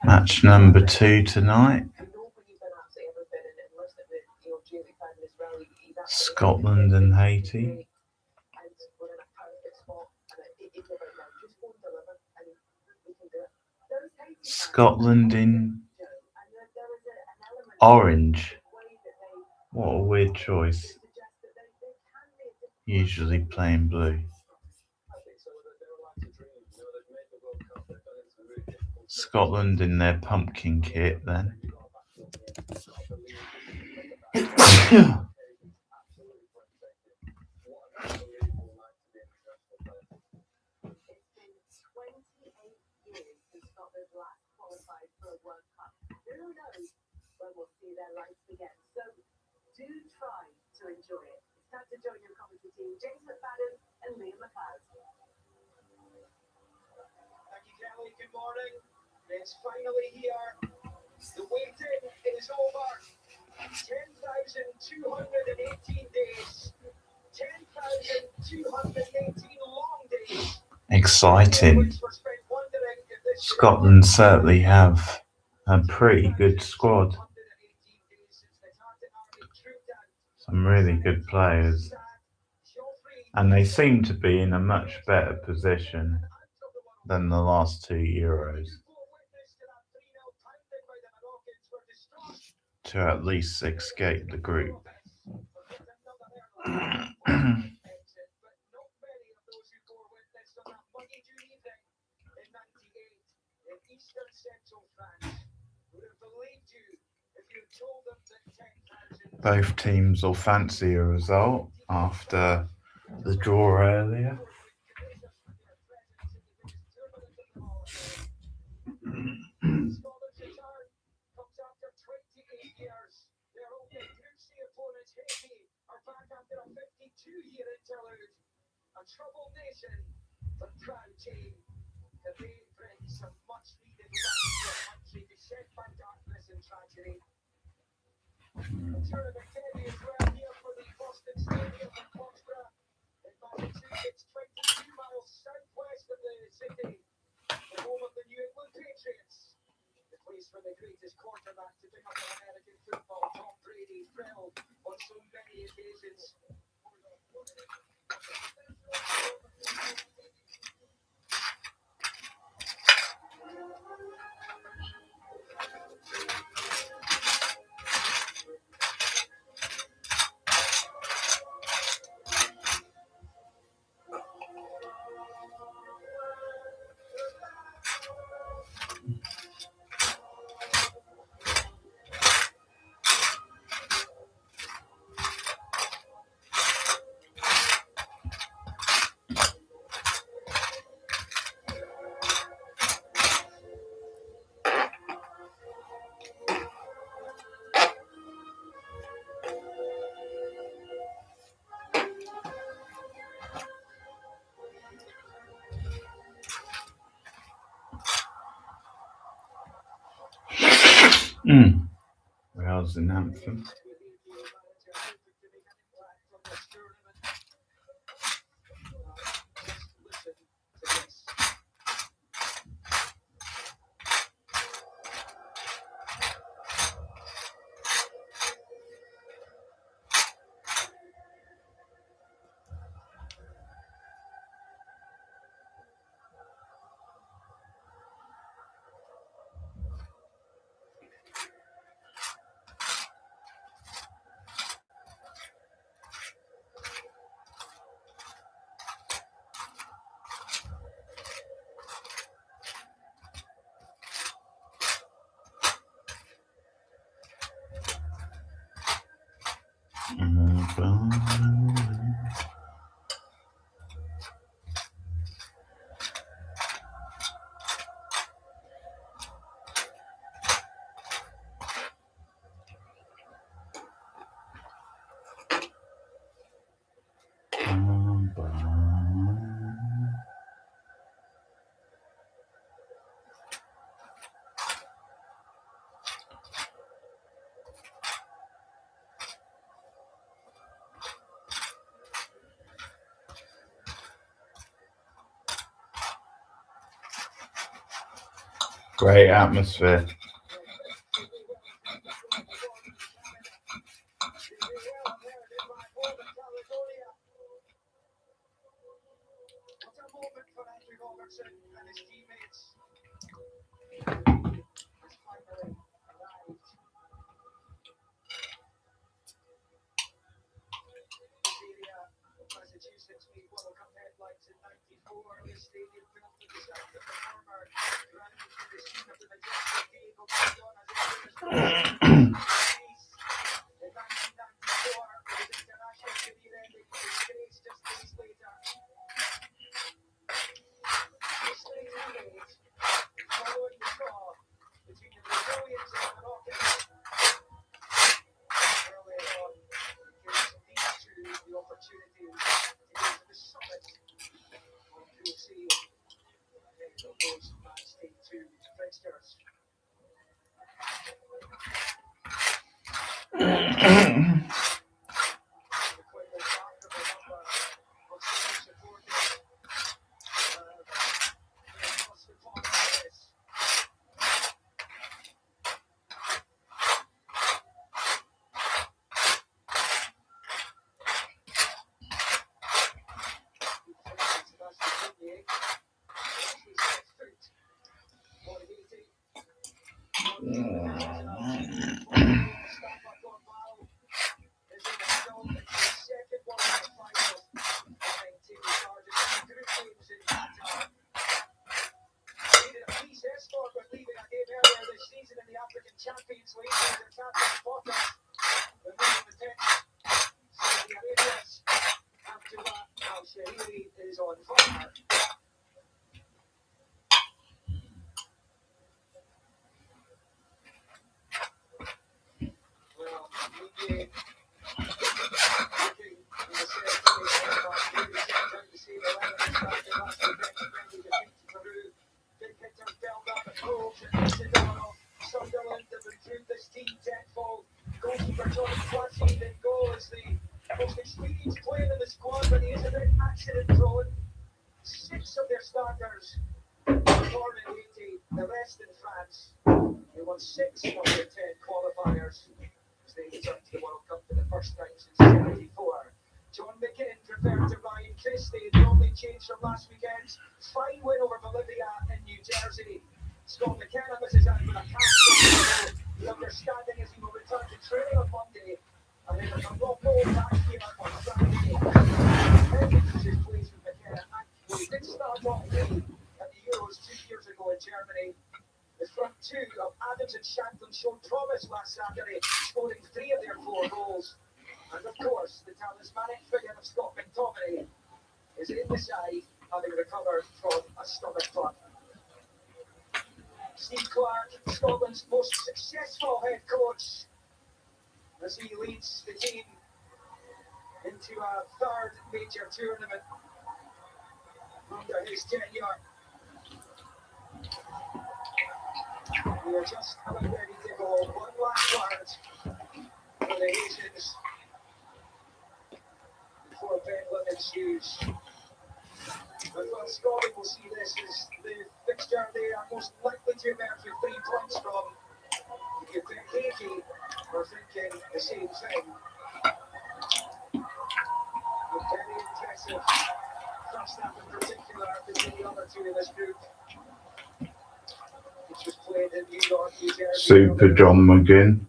Match number 2 tonight. Scotland and Haiti. Scotland in orange. What a weird choice. Usually plain blue. Scotland in their pumpkin kit then. Thank you, Kelly. Good morning. It's finally here. The waiting is over. 10,218 days. 10,218 long days. Exciting. Scotland certainly have a pretty good squad. Some really good players. And they seem to be in a much better position than the last 2 Euros to at least escape the group. Both teams will fancy a result after the draw earlier. A troubled nation, but proud team. The rain brings some much needed light to a country beset by darkness and tragedy. The tournament debut is well here for the Boston Stadium in Clarke. In Massachusetts, 22 miles southwest of the city, the home of the New England Patriots. The place for the greatest quarterback to pick up in American football, Tom Brady, thrilled on so many occasions. Wales in Anthem. Great atmosphere. What a moment for Andrew Robertson and his teammates. Has finally arrived. This area of Massachusetts made World Cup headlines in '94. This stadium built to the south of the former ground for the scene of the majestic Diego Maradona's illustrious in 1994, with his international career ending in disgrace just days later. History is made following the draw between the Brazilians and the Moroccans earlier on. It gives these two the opportunity to go to the summit of Pool C ahead of those match day 2 fixtures. The quite remarkable number of Scottish supporters across the pond for this. Champions League with their captain Potter, the man on the pitch, Saudi Arabia's Abdullah Al-Shahiri is on fire. Well, looking in the semi-final last year, we set out to see the 11 starting last weekend when we defeated Peru. Big hitters build up at Wolves and Macedon. Sunderland have improved this team tenfold. Goalkeeper John Clarke in goal is the most experienced player in the squad, but he is a bit accident-prone. 6 of their starters were born in Haiti, the rest in France. They won 6 of their 10 qualifiers as they returned to the World Cup for the first time since '74. John McGinn preferred to Ryan Christie, the only change from last weekend's fine win over Bolivia in New Jersey. Scott McKenna misses out with a cast goal. The understanding is he will return to training on Monday and then with a Morocco back here on Friday. Hendricks is pleased with McKenna. He did start off late at the Euros 2 years ago in Germany. The front two of Adams and Shanklin showed promise last Saturday, scoring 3 of their 4 goals. And of course, the talismanic figure of Scott McTominay is in the side, having recovered from a stomach bug. Steve Clarke, Scotland's most successful head coach, as he leads the team into a 3rd major tournament under his tenure. We are just about ready to go. One last word for the Haitians before bedlam ensues. But well, Scotland will see this as the fixture they are most likely to emerge with 3 points from. If you think Haiti, we're thinking the same thing. A very impressive first half in particular between the other 2 in this group, which was played in New York, New Jersey. Super John McGinn.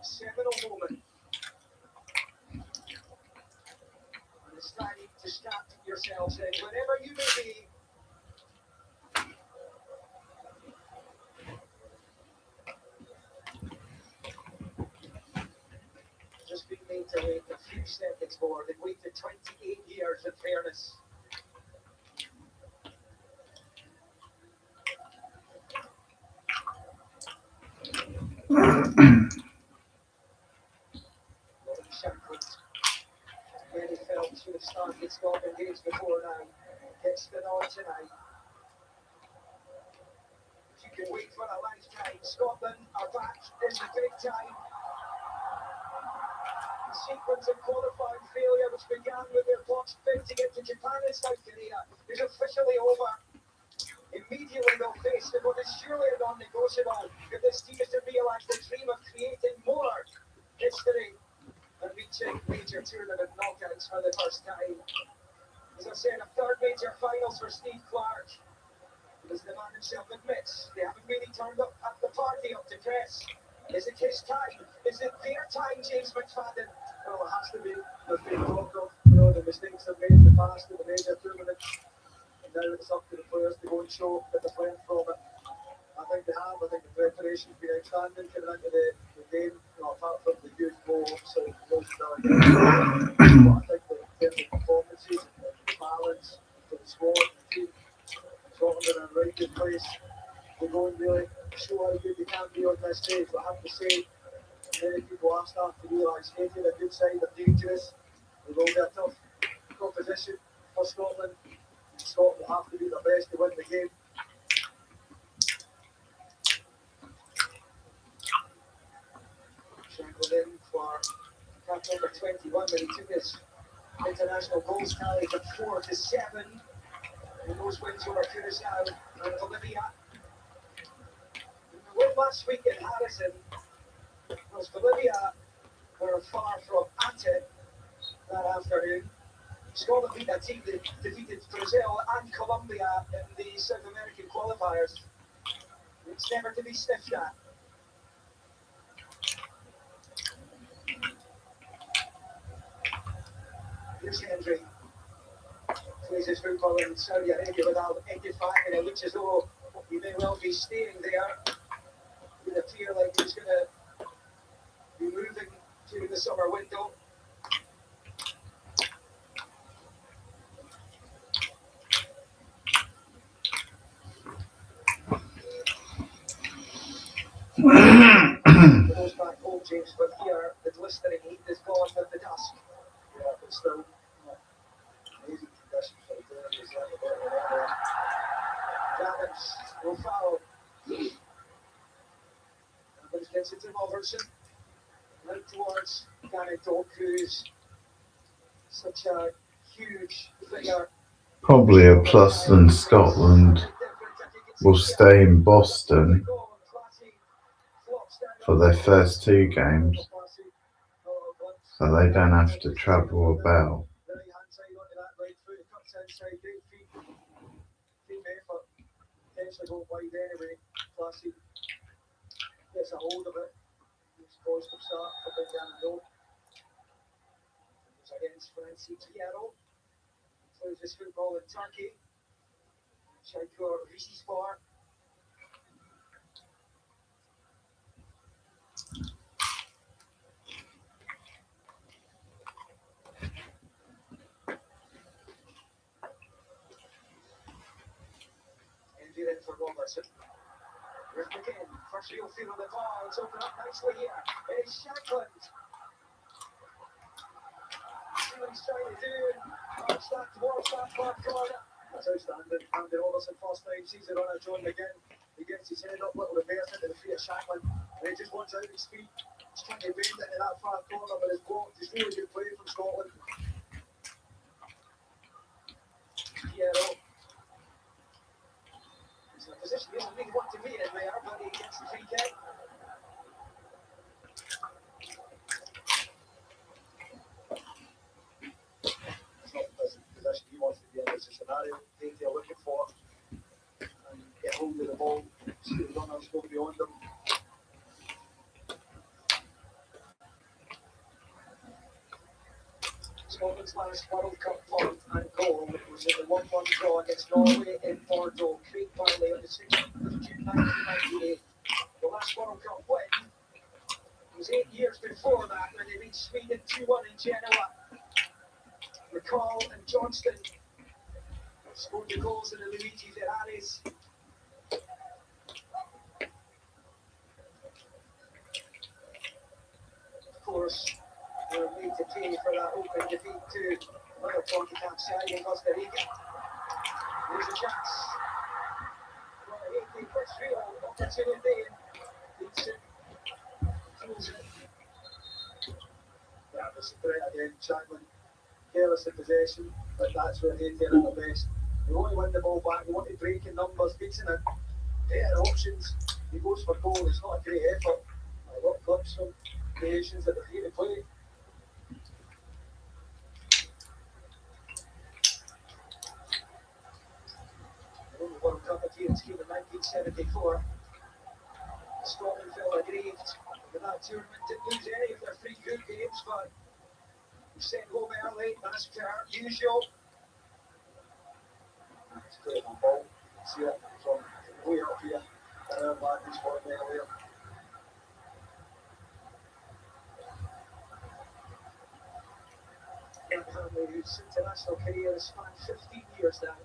Seminal moment. And it's time to strap yourselves in, wherever you may be. Just been made to wait a few seconds more. They've waited 28 years in fairness. Many felt should have started Scotland games before now. Gets the nod tonight. You can wait for a lifetime. Scotland are back in the big time. The sequence of qualifying failure, which began with their blocks bid to get to Japan and South Korea, is officially over. best, but it's surely a non-negotiable if this team is to realise the dream of creating more history and reaching major tournament knockouts for the first time. As I said, a third major finals for Steve Clarke. As the man himself admits, they haven't really turned up at the party up to dress. Is it his time? Is it their time, James McFadden? Well, it has to be. There's been talk of, the mistakes they've made in the past in the major tournaments. And now it's up to the players to go and show that they've learned from it. I think they have. I think the preparation's been outstanding coming into the game. Apart from the huge blow-ups and those but I think that in terms of performances and the balance for the squad and the team, Scotland are in a right good place. They go and really show how good they can be on this stage. But I have to say, many people are starting to realise Haiti are a good side, they're dangerous. They will be a tough competition for Scotland. Scotland will have to do their best to win the game. Shankled in for cap number 21 when he took his international goals tally from 4 to 7. And those wins over Curacao and Bolivia. The win last week in Harrison was Bolivia were far from at it that afternoon. Scotland beat a team that defeated Brazil and Colombia in the South American qualifiers. It's never to be sniffed at. Here's Hendry. Plays his football in Saudi Arabia with Al 85, and it looks as though he may well be staying there. It would appear like he's going to be moving to the summer window. For those back home, James, but here the blistering heat is gone with the dusk. Yeah, but still, amazing conditions for the players. Damage, no foul. Damage gets it to Robertson. Right towards Gary Doku's such a huge figure. Probably a plus than Scotland will stay in Boston for their first two games, so they don't have to travel about. Gets a hold of it. He's poised to start for down the road. It's against Francie Chiaro. Plays his football in Turkey. Şaykur Rizespor. Indeed in for Robertson. Here's McGinn. First real feel of the ball. It's opened up nicely here. It's Shankland. See what he's trying to do. March that towards that far corner. That's outstanding. Andy Robertson first time sees it on a John McGinn. He gets his head up, little reverse into the feet of Shankland. And he just wants out his feet. He's trying to bend into that far corner, but it's blocked. It's really good play from Scotland. Piero. He's in a position he doesn't really want to be in there, but he gets the free kick. Position he wants to be in. It's a scenario they're looking for and get hold of the ball, see the runners go beyond them. Scotland's last World Cup point and goal was in the 1-1 draw against Norway in Bordeaux. Craig Barley on the 16th of June 1998. The last World Cup win was 8 years before that when they beat Sweden 2-1 in Genoa. McCall and Johnston scored the goals in the Luigi Ferraris. Of course, they were made to pay for that open defeat to another CONCACAF side in Costa Rica. There's a chance for a Haiti first real opportunity. Vincent throws it. Yeah, there's a threat again. Shankland careless in possession, but that's where Haiti are at their best. They want to win the ball back, they want to break in numbers, beating it. better options. He goes for goal. It's not a great effort. A lot of clips from creations that they're here to play. The only World Cup appearance came in 1974. Scotland fell aggrieved with that tournament. Didn't lose any of their 3 group games, but we sent home early. That's per usual. It's playing on ball. See it from way up here. Back this one earlier. Ian Hanley, whose international career has spanned 15 years now.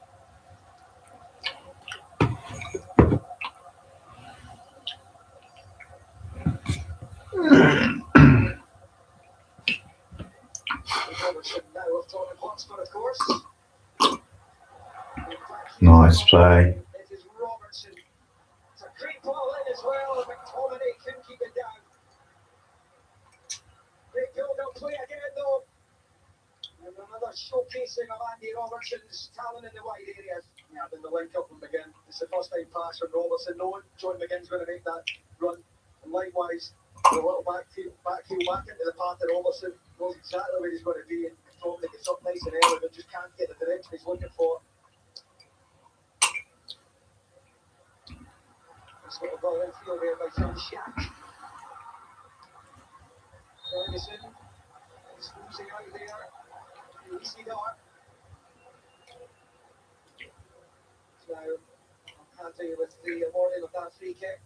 Robertson now of Tottenham Hotspur, of course. Nice play. It is Robertson. It's a great ball in as well. McTominay can keep it down. Great build-up play again, though. And another showcasing of Andy Robertson's talent in the wide areas. Yeah, then the link-up from McGinn. It's the first time pass from Robertson. No one, John McGinn's going to make that run. And likewise, the little back heel back into the path of Robertson. Knows exactly where he's going to be, and McTominay gets up nice and early, but just can't get the direction he's looking for. This little ball infield there by Phil Shack. Ferguson is losing out there. Easy dart. Now, I'm happy with the awarding of that free kick.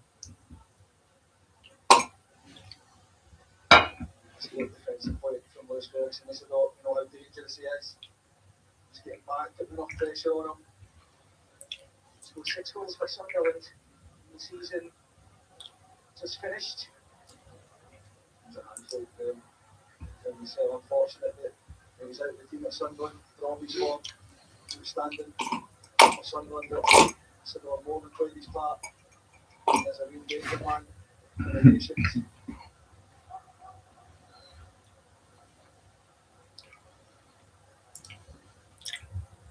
It's a good defensive play from Lewis Ferguson. This is all, you know how dangerous he is. Just getting back, putting enough pressure on him. Scored 6 goals for Sunderland. The season just finished. It's a handful for him. And it's unfortunate that he was out of the team at Sunderland for obvious form. He was standing for Sunderland, but Sunderland more than played his part as a real danger man for the nations.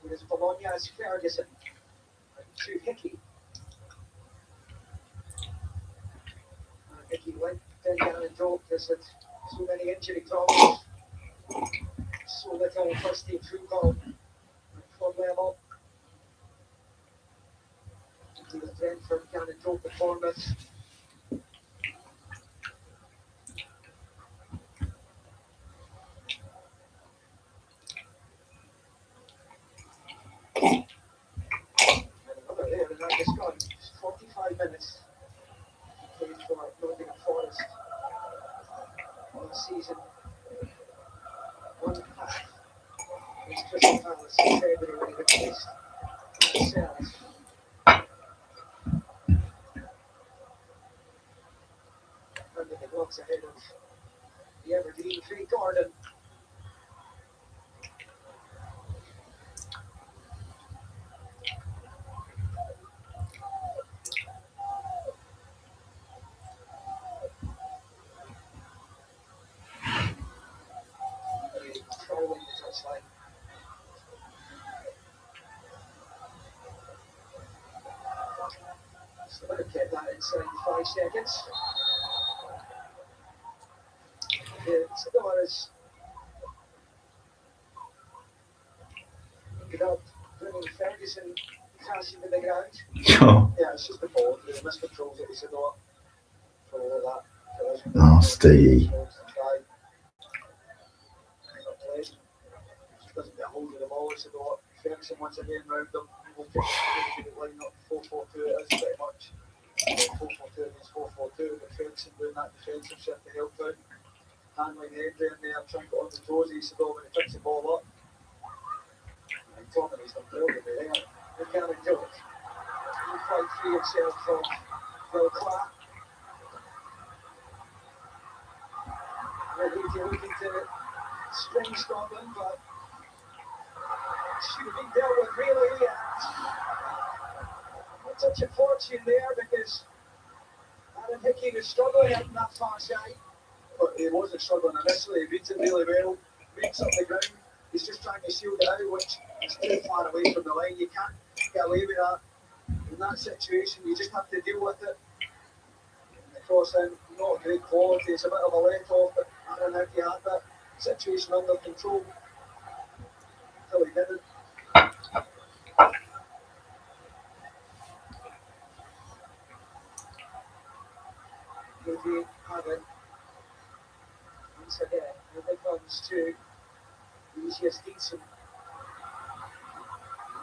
Here's Bologna's Ferguson to Hickey. Hickey went down and dropped this with so many injury problems, so little first team football at club level. Hickey with Brentford down and dropped the Bournemouth. And another there, and that just gone 45 minutes. Played for Nottingham Forest last season. 1 half. It's Crystal Palace in February when he replaced Marcellus. Under the gloves ahead of the evergreen Craig Gordon. Controlling the touchline. So better get that inside 5 seconds. The Sidors without bringing Ferguson crashing to the ground. Oh, Yeah, it's just the ball. The miscontrols that Isidore for all that. nasty. Just doesn't get a hold of the ball. Isidore. Ferguson once again round them. We'll pick the line up 4-4-2. It is pretty much 4-4-2 against 4-4-2. But Ferguson doing that defensive shift to help out. Handling the end there, trying to get on the toes of Isidore when he picks the ball up. And Tommy's done brilliantly there. They can't do it. He fight free himself from Clarke. Haiti looking to spring Scotland, but should have been dealt with really. And a touch of fortune there because Aaron Hickey was struggling out on that far side. But he wasn't struggling initially. He beats it really well, makes up the ground. He's just trying to shield it out, which is too far away from the line. You can't get away with that. He that situation, you just have to deal with it. The cross in, not great quality, it's a bit of a let off, but Aaron Haiti had that situation under control until he didn't. Maybe Aaron, once again, the big runs to the easiest decent.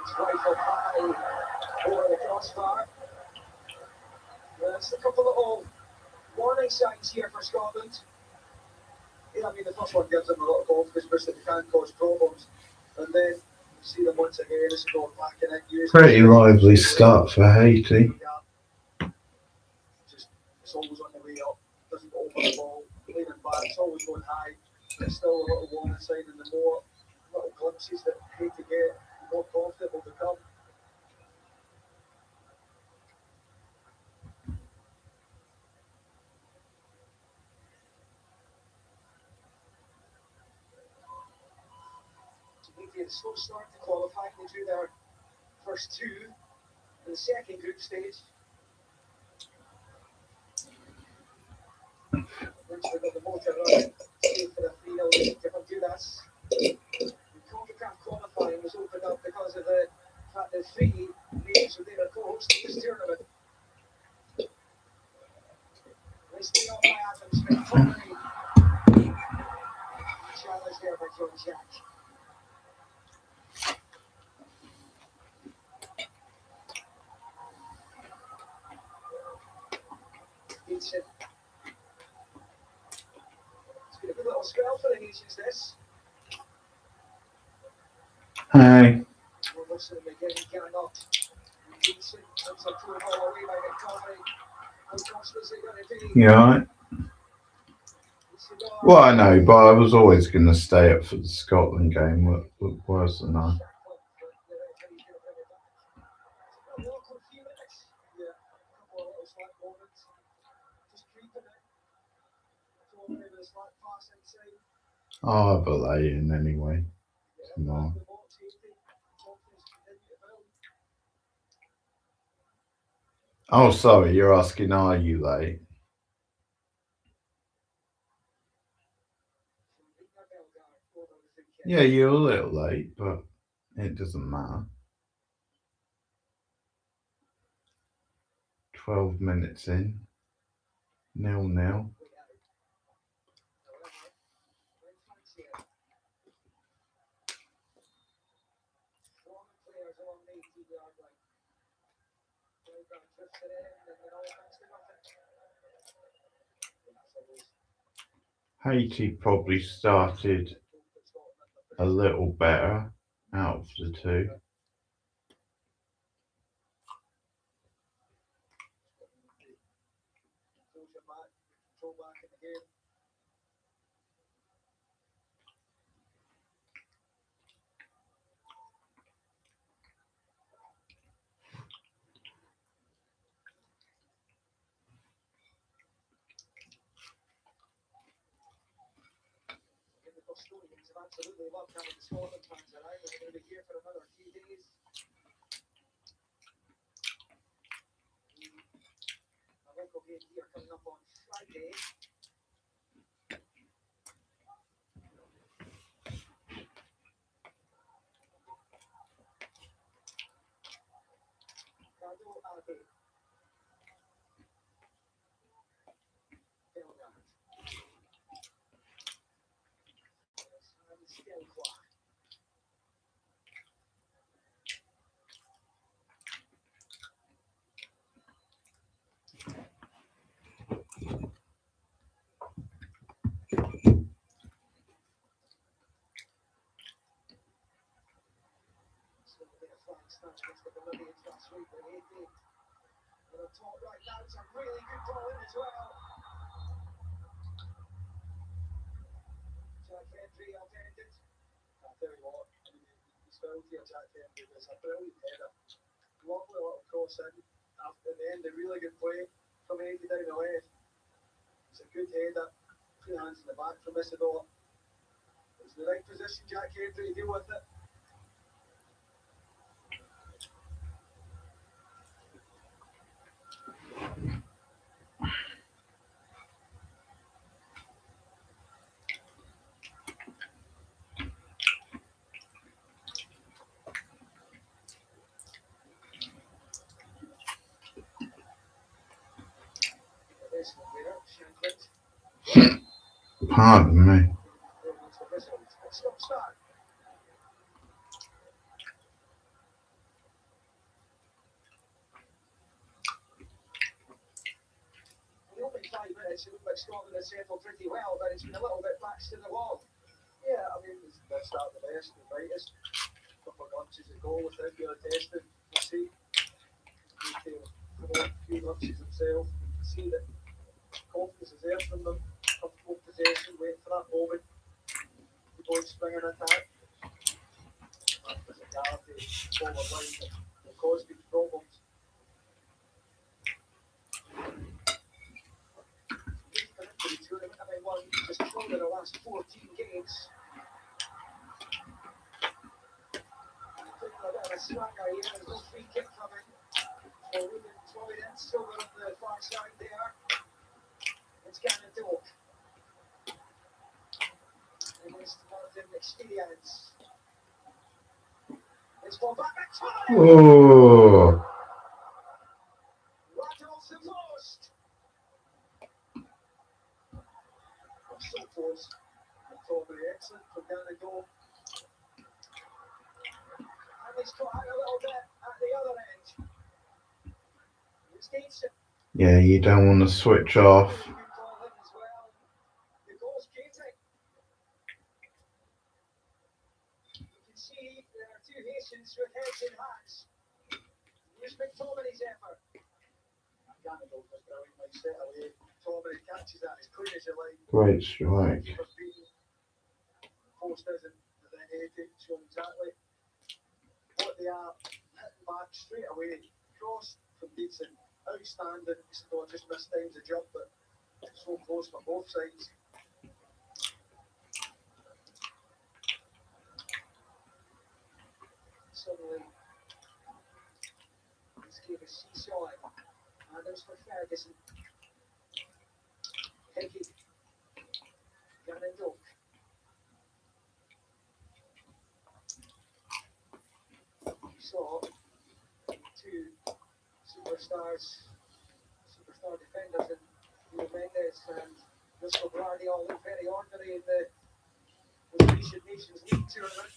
It's rifled high over the crossbar. There's a couple of warning signs here for Scotland. I mean, the first one gives them a lot of confidence, which they can cause problems. And then you see them once again, this is going back in it. Pretty lively start for Haiti. Just, it's always on the way up, doesn't go over the ball, leaning back, it's always going high. There's still a little warning sign, and the more little glimpses that Haiti get, the more confident they'll become. Maybe a slow start to qualifying. They drew their first two in the second group stage. Eventually got the motor running, stayed for the 3-0 lead to Honduras. The CONCACAF qualifying was opened up because of the fact that 3 nations were there co-hosting this tournament. Nice play off by Adam Smith. Challenge there by John Jack. Haitian. It's been a good little spell for the Haitians, this. Hey. We're listening again, getting up. Haitian comes up to the ball away by McCovery. How much was it going to be? You alright? Well, I know, but I was always going to stay up for the Scotland game. What wasn't I? I'll have a lay in anyway. Come on. Oh, sorry, you're asking, are you late? Yeah, you're a little late, but it doesn't matter. 12 minutes in. 0-0. Haiti probably started a little better out of the two. Bostonians have absolutely loved having the Scotland fans around. They're going to be here for another few days. A local game here coming up on Friday. Cardo Abe. Belgrade. And still Clarke. Against the Bolivians last week with Haiti. And on top right now, it's a really good ball in as well. Jack Hendry upended. I'll tell you what, I mean, he's fouled here, Jack Hendry. It's a brilliant header. Lovely little cross in. After the end, a really good play from Haiti down the left. It's a good header. 2 hands in the back from Isidore. It's the right position, Jack Hendry, to deal with it. Pardon me. There goes the whistle. Stop start. In the opening 5 minutes, it looked like Scotland had settled pretty well, but it's been a little bit backs to the wall. Yeah, I mean, they'll start the best, the brightest. A couple of lunches ago without really testing. We'll see. They'll promote a few lunches themselves. You can see that confidence is there from them. Comfortable possession, waiting for that moment. The boys spring an attack. That physicality, forward line that will cause big problems. We've come into the tournament having won just 2 of the last 14 games. Taking a bit of a swagger here, there's no free kick coming. So Ruben Providence over on the far side there. It's Gannon Doak. Against Martin Experience. It's ball back at time. Oh, Rattles the post. So close. Totally excellent from Gannon Doak. And he's caught out a little bit at the other end. It's Davidson. yeah, you don't want to switch off. Good ball in as well. The goal's Katie. You can see there are 2 Haitians with heads in hands. Here's McTominay's effort. Gannon Doak was brilliantly set away. McTominay catches that as clean as you like. Great strike. Keeper's beaten. Post isn't. And then Haiti show exactly what they are. Hitting back straight away. Cross from Dixon. Outstanding. Still just missed times the jump, but so close for both sides. Suddenly, this game is seesawing. And there's for Ferguson. Hickey. Gannon Doak. You saw 2 superstar defenders in Leo Mendes and Russell Brady all look very ordinary in the Asian Nations League tournament.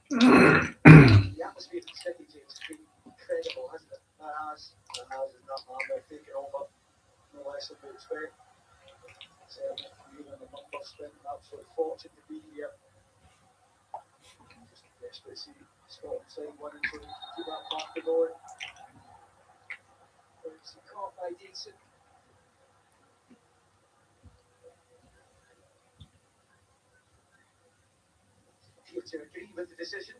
The atmosphere in the city, James, has been incredible, hasn't it? It has. It's not bad. They're taking over. No less than we expect. You and the numbers spent an absolute fortune to be here. Just desperate to see Scotland side winning so they can keep that party going. It's caught by Dixon. Appear to agree with the decision.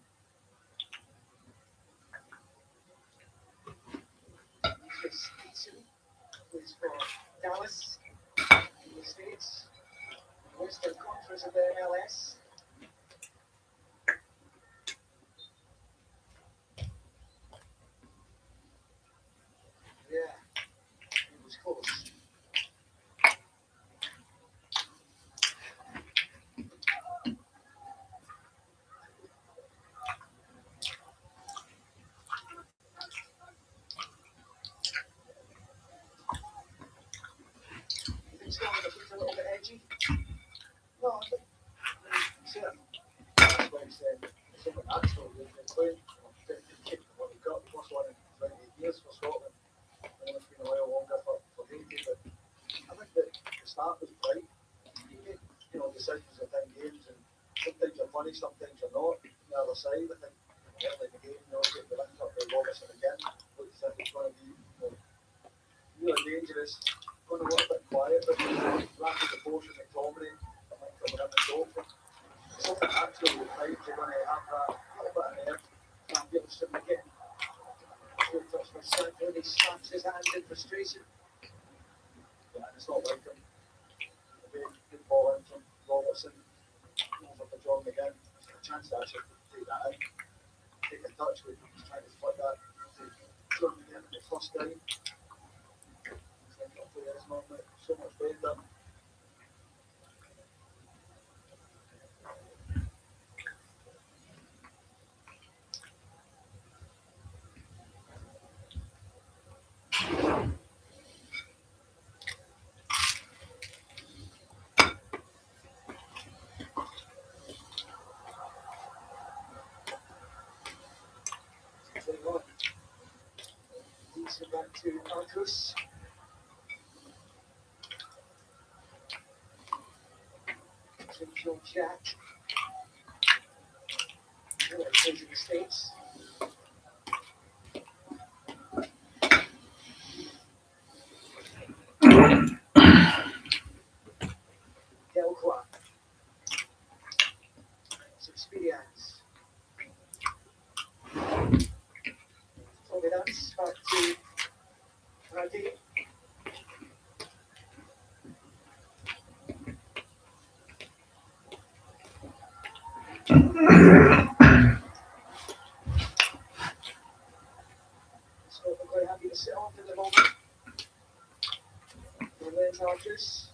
Dixon plays for Dallas in the States. Western Conference of the MLS. Yeah, it was close. You think Scotland have looked a little bit edgy? No, I think certainly. That's why I said something natural. They're playing what they've got. The first one in 28 years for Scotland. I know it's been a while longer for Haiti, but I think that the start was bright. You make, decisions at time games, and sometimes you're funny, sometimes you're not. On the other side, I think early in the game, get the linked up with Robertson again. Looks like it's going to be really dangerous. Going to work a bit quiet, but rapid the post with McTominay. I think coming in the goal for something actually with times you're going to have that little bit of nerve. Can't get us to get good touch for Sancho, and he slaps his hand in frustration. Yeah, it's not like him. A very good ball in from Robertson. Over for John again. A chance to actually take that in. Take a touch with he's trying to flick that to John again the first time. He's like, I'll play this man so much better. Passing back to Marcus. John Jack. Crazy mistakes. Clarke. Some speedy hands. Tommy Dance back to Haiti. Scotland quite happy to sit off at the moment. And then Marcus.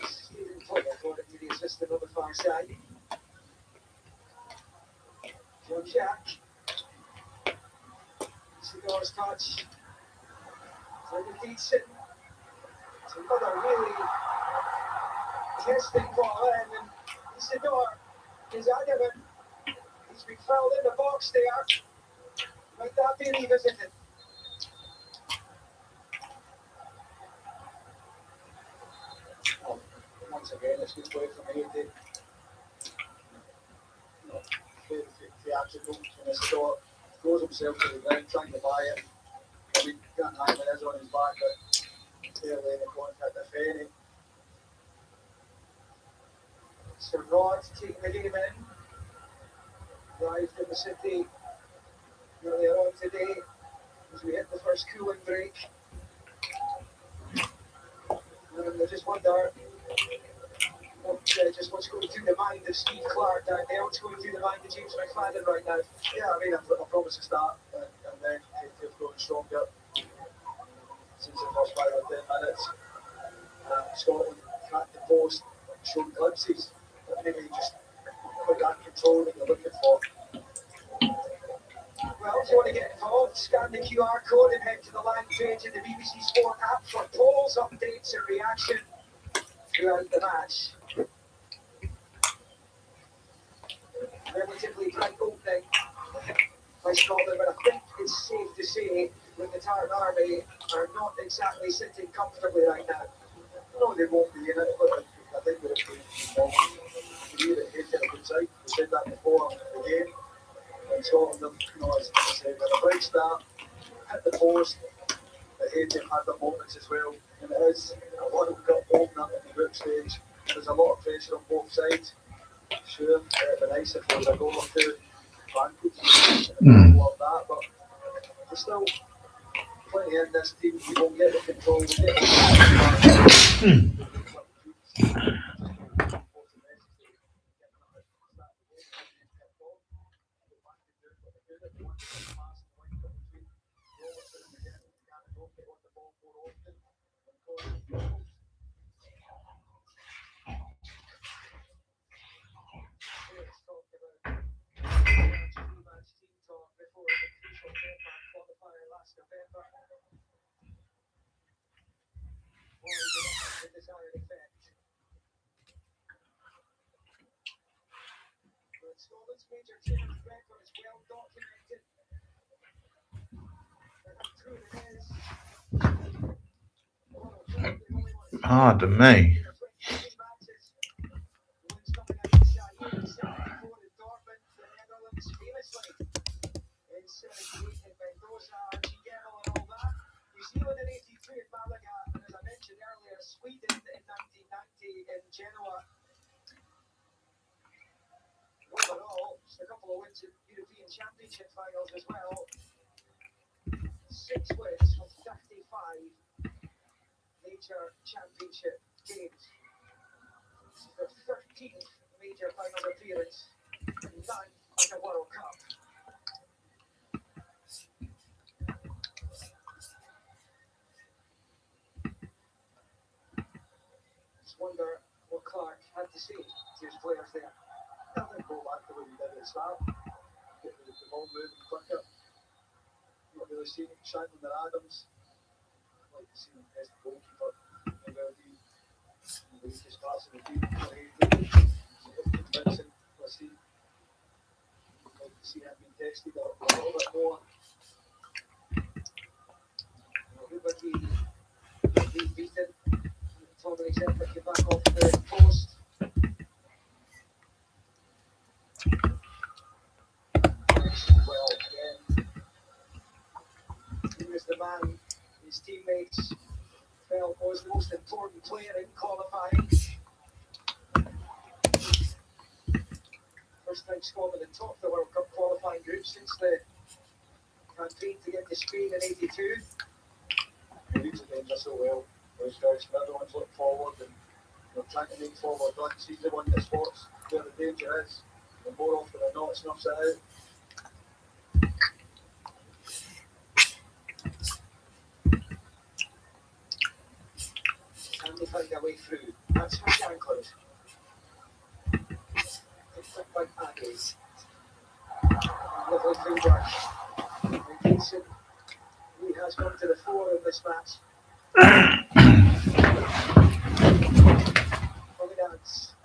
Stephen Potter brought it to the assistant on the far side. John Jack. Cigars touch. Very decent. It's another really testing ball in, and Isidore is adamant. He's been fouled in the box there. Might that be revisited? Once again, it's good play from Haiti. Theatrical, and Isidore throws himself to the ground trying to buy it. I mean, can't hang with his on his back, but clearly in the contact of Ferry. Sir Rod taking the game in. Arrived in the city earlier on today as we hit the first cooling break. And I just wonder what's going through the mind of Steve Clarke down there, what's going through the mind of James McFadden right now. Yeah, I mean, I promise to start and then they've grown stronger since the first 5 or 10 minutes. Scotland cracked the post, showed glimpses, but maybe just put that control that you're looking for. Well, if you want to get involved, scan the QR code and head to the live page in the BBC Sport app for polls, updates and reaction throughout the match. Relatively bright opening by Scotland, but I think it's safe to say that the Tartan Army are not exactly sitting comfortably right now. No, they won't be in it, but I think they're really hitting a good side. We said that before the game. And Scotland, as I said, with a bright start, hit the post, but Haiti have had their moments as well. And it is a World Cup opener in the group stage. There's a lot of pressure on both sides. Sure, it'd be nice if there was a goal or two advantage and all of that, but there's still plenty in this team. We won't get the control. We'll get Scotland's major challenge record is well documented. Pardon me. New Zealand in 83 at Malaga, and as I mentioned earlier, Sweden in 1990 in Genoa. Overall, just a couple of wins in European Championship finals as well. 6 wins from 35 major championship games. This is their 13th major final appearance, and 9 at the World Cup. Just wonder what Clarke had to say to his players there. Nothing go back the way we did at the start. Get the ball moving quicker. Not really seen Shandon or Adams. I'd like to see him test the goalkeeper. Maybe the weakest parts of the field for Haiti. So it's convincing. We'll see. Like to see him being tested a little bit more. Everybody being beaten. Tommy's effort to back off the post. Well, again, he was the man his teammates felt was the most important player in qualifying. First time Scotland had topped the World Cup qualifying group since the campaign to get to Spain in '82. He reads the danger so well. Those guys, everyone's looking forward and they're trying to make forward runs. He's the one that spots where the danger is. And more often than not, snuffs it out. Can they find a way through? That's for Shankland. Picked up by Paddy. Lovely free work. Jason, he has gone to the fore in this match. For the dance.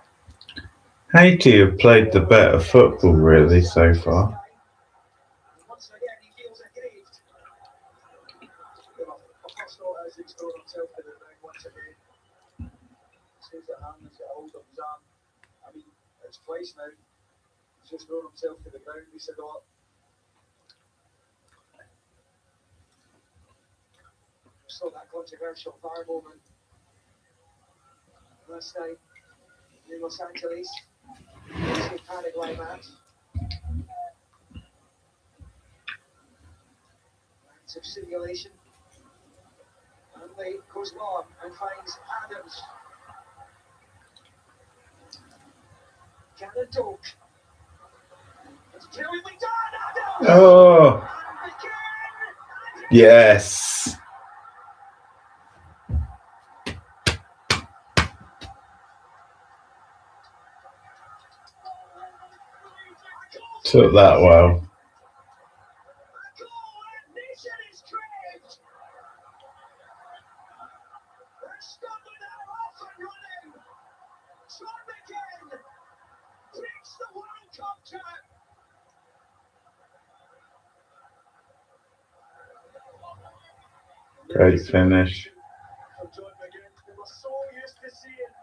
Haiti have played the better football really so far. Once again, he feels aggrieved. Of course, not as he's thrown himself to the ground once again. Says that Hamlin's got a hold of his arm. I mean, it's twice now. He's just thrown himself to the ground. He said, "Oh, saw that controversial VAR moment last night in Los Angeles. The Paraguay match. Lots of simulation. And they goes long and finds Adams. Cannon Doak. It's brilliantly done, Adams! Oh, And again! yes. Took that well. Great finish. We were so used to seeing.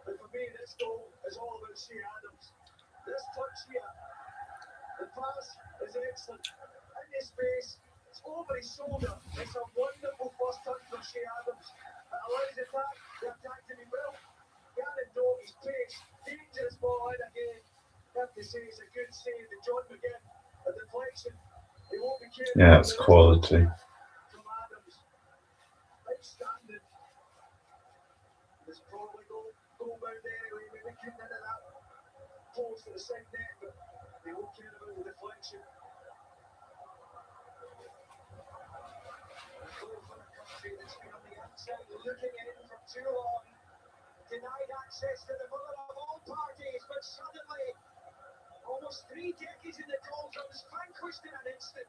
But for me, this goal is all about Shea Adams. This touch here, the pass is excellent. In his space, it's over his shoulder. It's a wonderful first touch from Shea Adams. It allows the attack to be built. Cannon Doak, his pace, dangerous ball out again. I have to say, it's a good save. The John McGinn, a deflection. He won't be careful. Yeah, it's quality. From Adams. Outstanding. There's probably goal bound anyway. Maybe getting into that close to the side net, but they won't care about the deflection. A goal for a country that's been on the outside looking in for too long. Denied access to the mother of all parties, but suddenly, almost 3 decades in the doldrums, vanquished in an instant.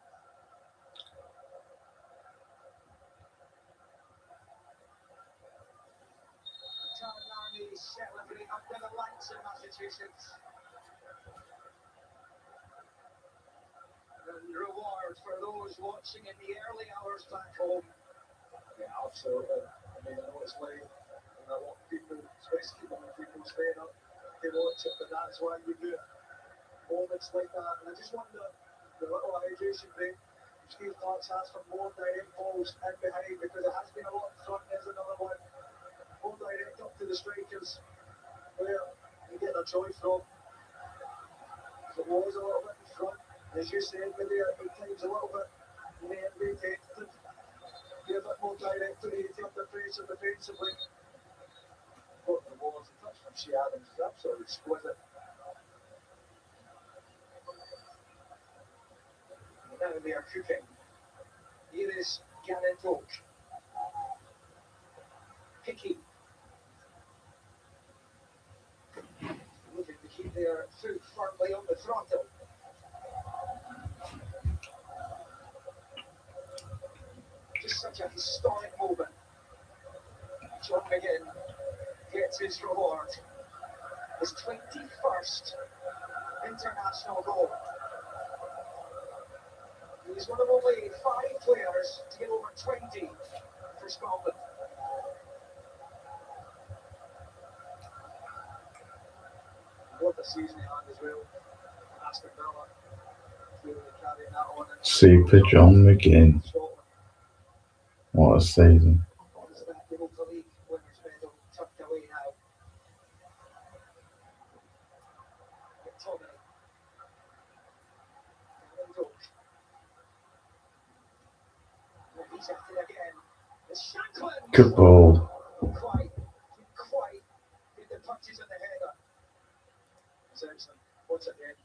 Taranami celebrate under the lights in Massachusetts. And reward for those watching in the early hours back home. Yeah, absolutely. I mean, I know it's late, and a lot of people, especially when people staying up, they watch it, but that's why you do moments like that. And I just wonder, the little hydration break, Steve Clarke's asked for more direct balls in behind, because it has been a lot in front. There's another one. More direct up to the strikers, where you get a choice from. So it was a little bit in front. As you said, maybe at times a little bit nervy, tentative. Be a bit more direct to the under pressure defensively. But the was a touch from Shea Adams is absolutely exquisite. And now they are cooking. Here is Cannon Doak. Hickey. Looking to keep their foot firmly on the throttle. Just such a historic moment. John McGinn gets his reward. His 21st international goal. He's one of only 5 players to get over 20 for Scotland. What a season he had as well. Aston Villa clearly carrying that on. Super John McGinn. Scotland. What a season. Is that Europa League winners' medal tucked away now? McTominay. He's at it again. It's Shankland. Good ball. Quite get the punches on the header. It's excellent. Once again,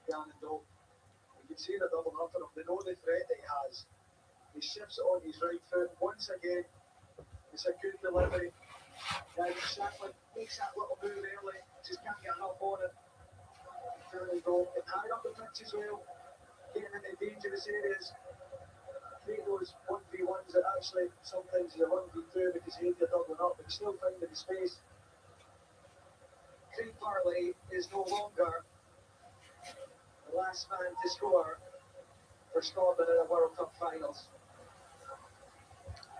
down and goal. You can see the double up on him. They know the threat that he has. He shifts it on his right foot. Once again, it's a good delivery. Now Shankland makes that little move early. Just can't get enough on it. Down and goal. And high up the pitch as well. Getting into dangerous areas. Create those 1v1s that actually sometimes you're 1v2 because you're doubling up, but still finding the space. Craig Parley is no longer the last man to score for Scotland in the World Cup finals.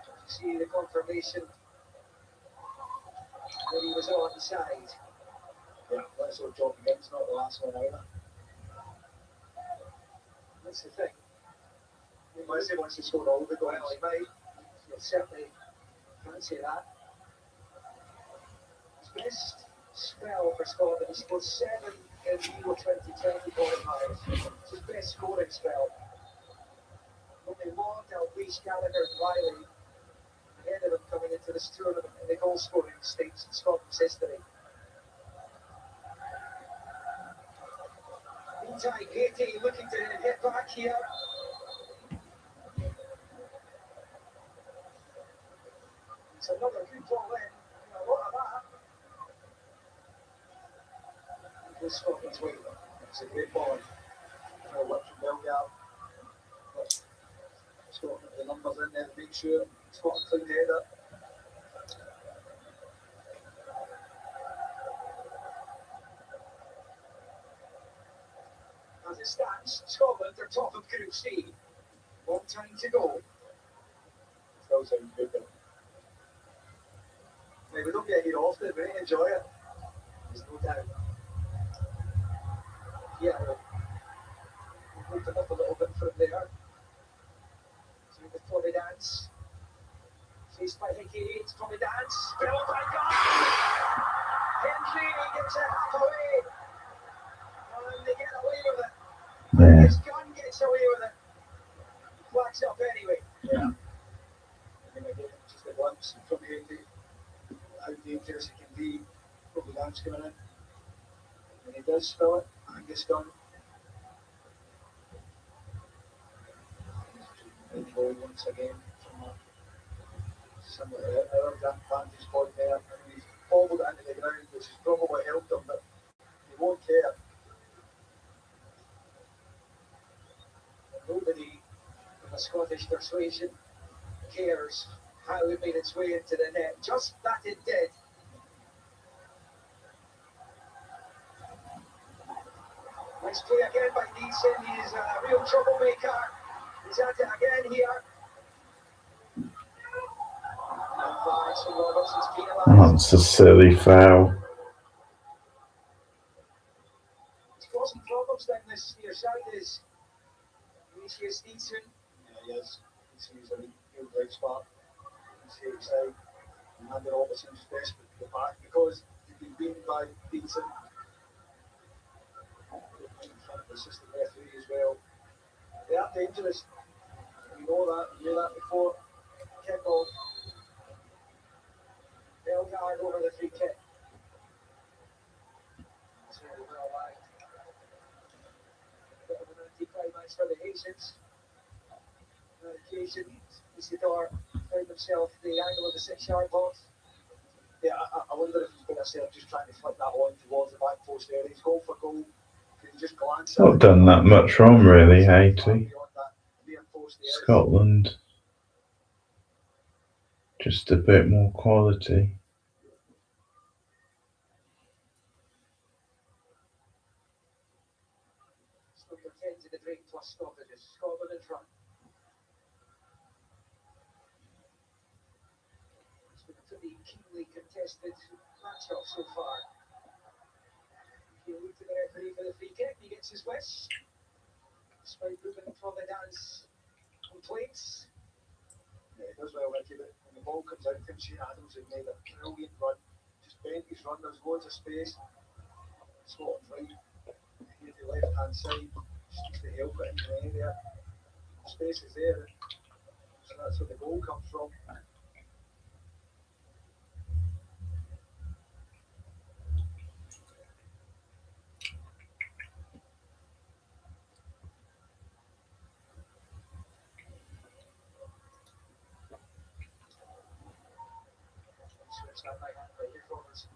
You see the confirmation that he was on the side. Yeah, let's hope John McGinn's not the last one either. That's the thing. Unless he wants to score all the goals. Well, he might. You'll certainly fancy that. His best spell for Scotland, he scored 7 in Euro 2020 qualifiers. It's his best scoring spell. Only Long, Dalglish, Gallagher and Riley ahead of him coming into this tournament in the goal scoring stakes in Scotland's history. Meantime, Haiti looking to hit back here. It's another good ball in. A lot of that. This Scotland's way. It's a great ball. No work from Belgium. But Scotland, the numbers in there to make sure Scotland clean the header. As it stands, Scotland are top of Group C. Long time to go. Still sounds good though. Now, we don't get here often, but I enjoy it. There's no doubt. Yeah, we've moved it up a little bit from there. So with Tommy Dance. Faced by Hickey, it's Tommy Dance. Spilled by God! Henry gets it half away. And they get away with it. Yeah. His gun gets away with it. Flags up anyway. Yeah. And again, just a glimpse from Haiti. How dangerous it can be. Tommy Dance coming in. And he does spill it. Angus Gunn. Good ball once again from a similar vantage point there. And he's bobbled it into the ground, which has probably helped him, but he won't care. Nobody in the Scottish persuasion cares how it made its way into the net. Just that it did. Nice play again by Neeson. He's a real troublemaker. He's at it again here. That's a silly foul. He's causing problems down this near side is Vinicius Neeson. Yeah, he is. He's a real bright spot. He's outside. And Andy Robertson's desperate to get back because he's been beaten by Neeson. In front of the assistant referee as well. They are dangerous. We know that. We knew that before. Kick off. Bellegarde over the free kick. That's really well lined. Bit of an anti-climax for the Haitians. On occasion, Isidore found himself the angle of the 6-yard box. Yeah, I wonder if he's been himself just trying to flip that on towards the back post there. He's goal for goal. Just glance Not done that much wrong, really, Haiti. Scotland, just a bit more quality. stoppages. Scotland in front. It's been a pretty keenly contested match-up so far. He'll look to the referee for the free kick. He gets his wish. Despite Ruben Providence complaints. Yeah, he does well, Ricky, but when the ball comes out to him, Shane Adams had made a brilliant run. Just bent his run, there's loads of space. Scotland right, here to the left hand side. Just needs to help it in the area. The space is there, so that's where the goal comes from. Switch that right hand right forwards.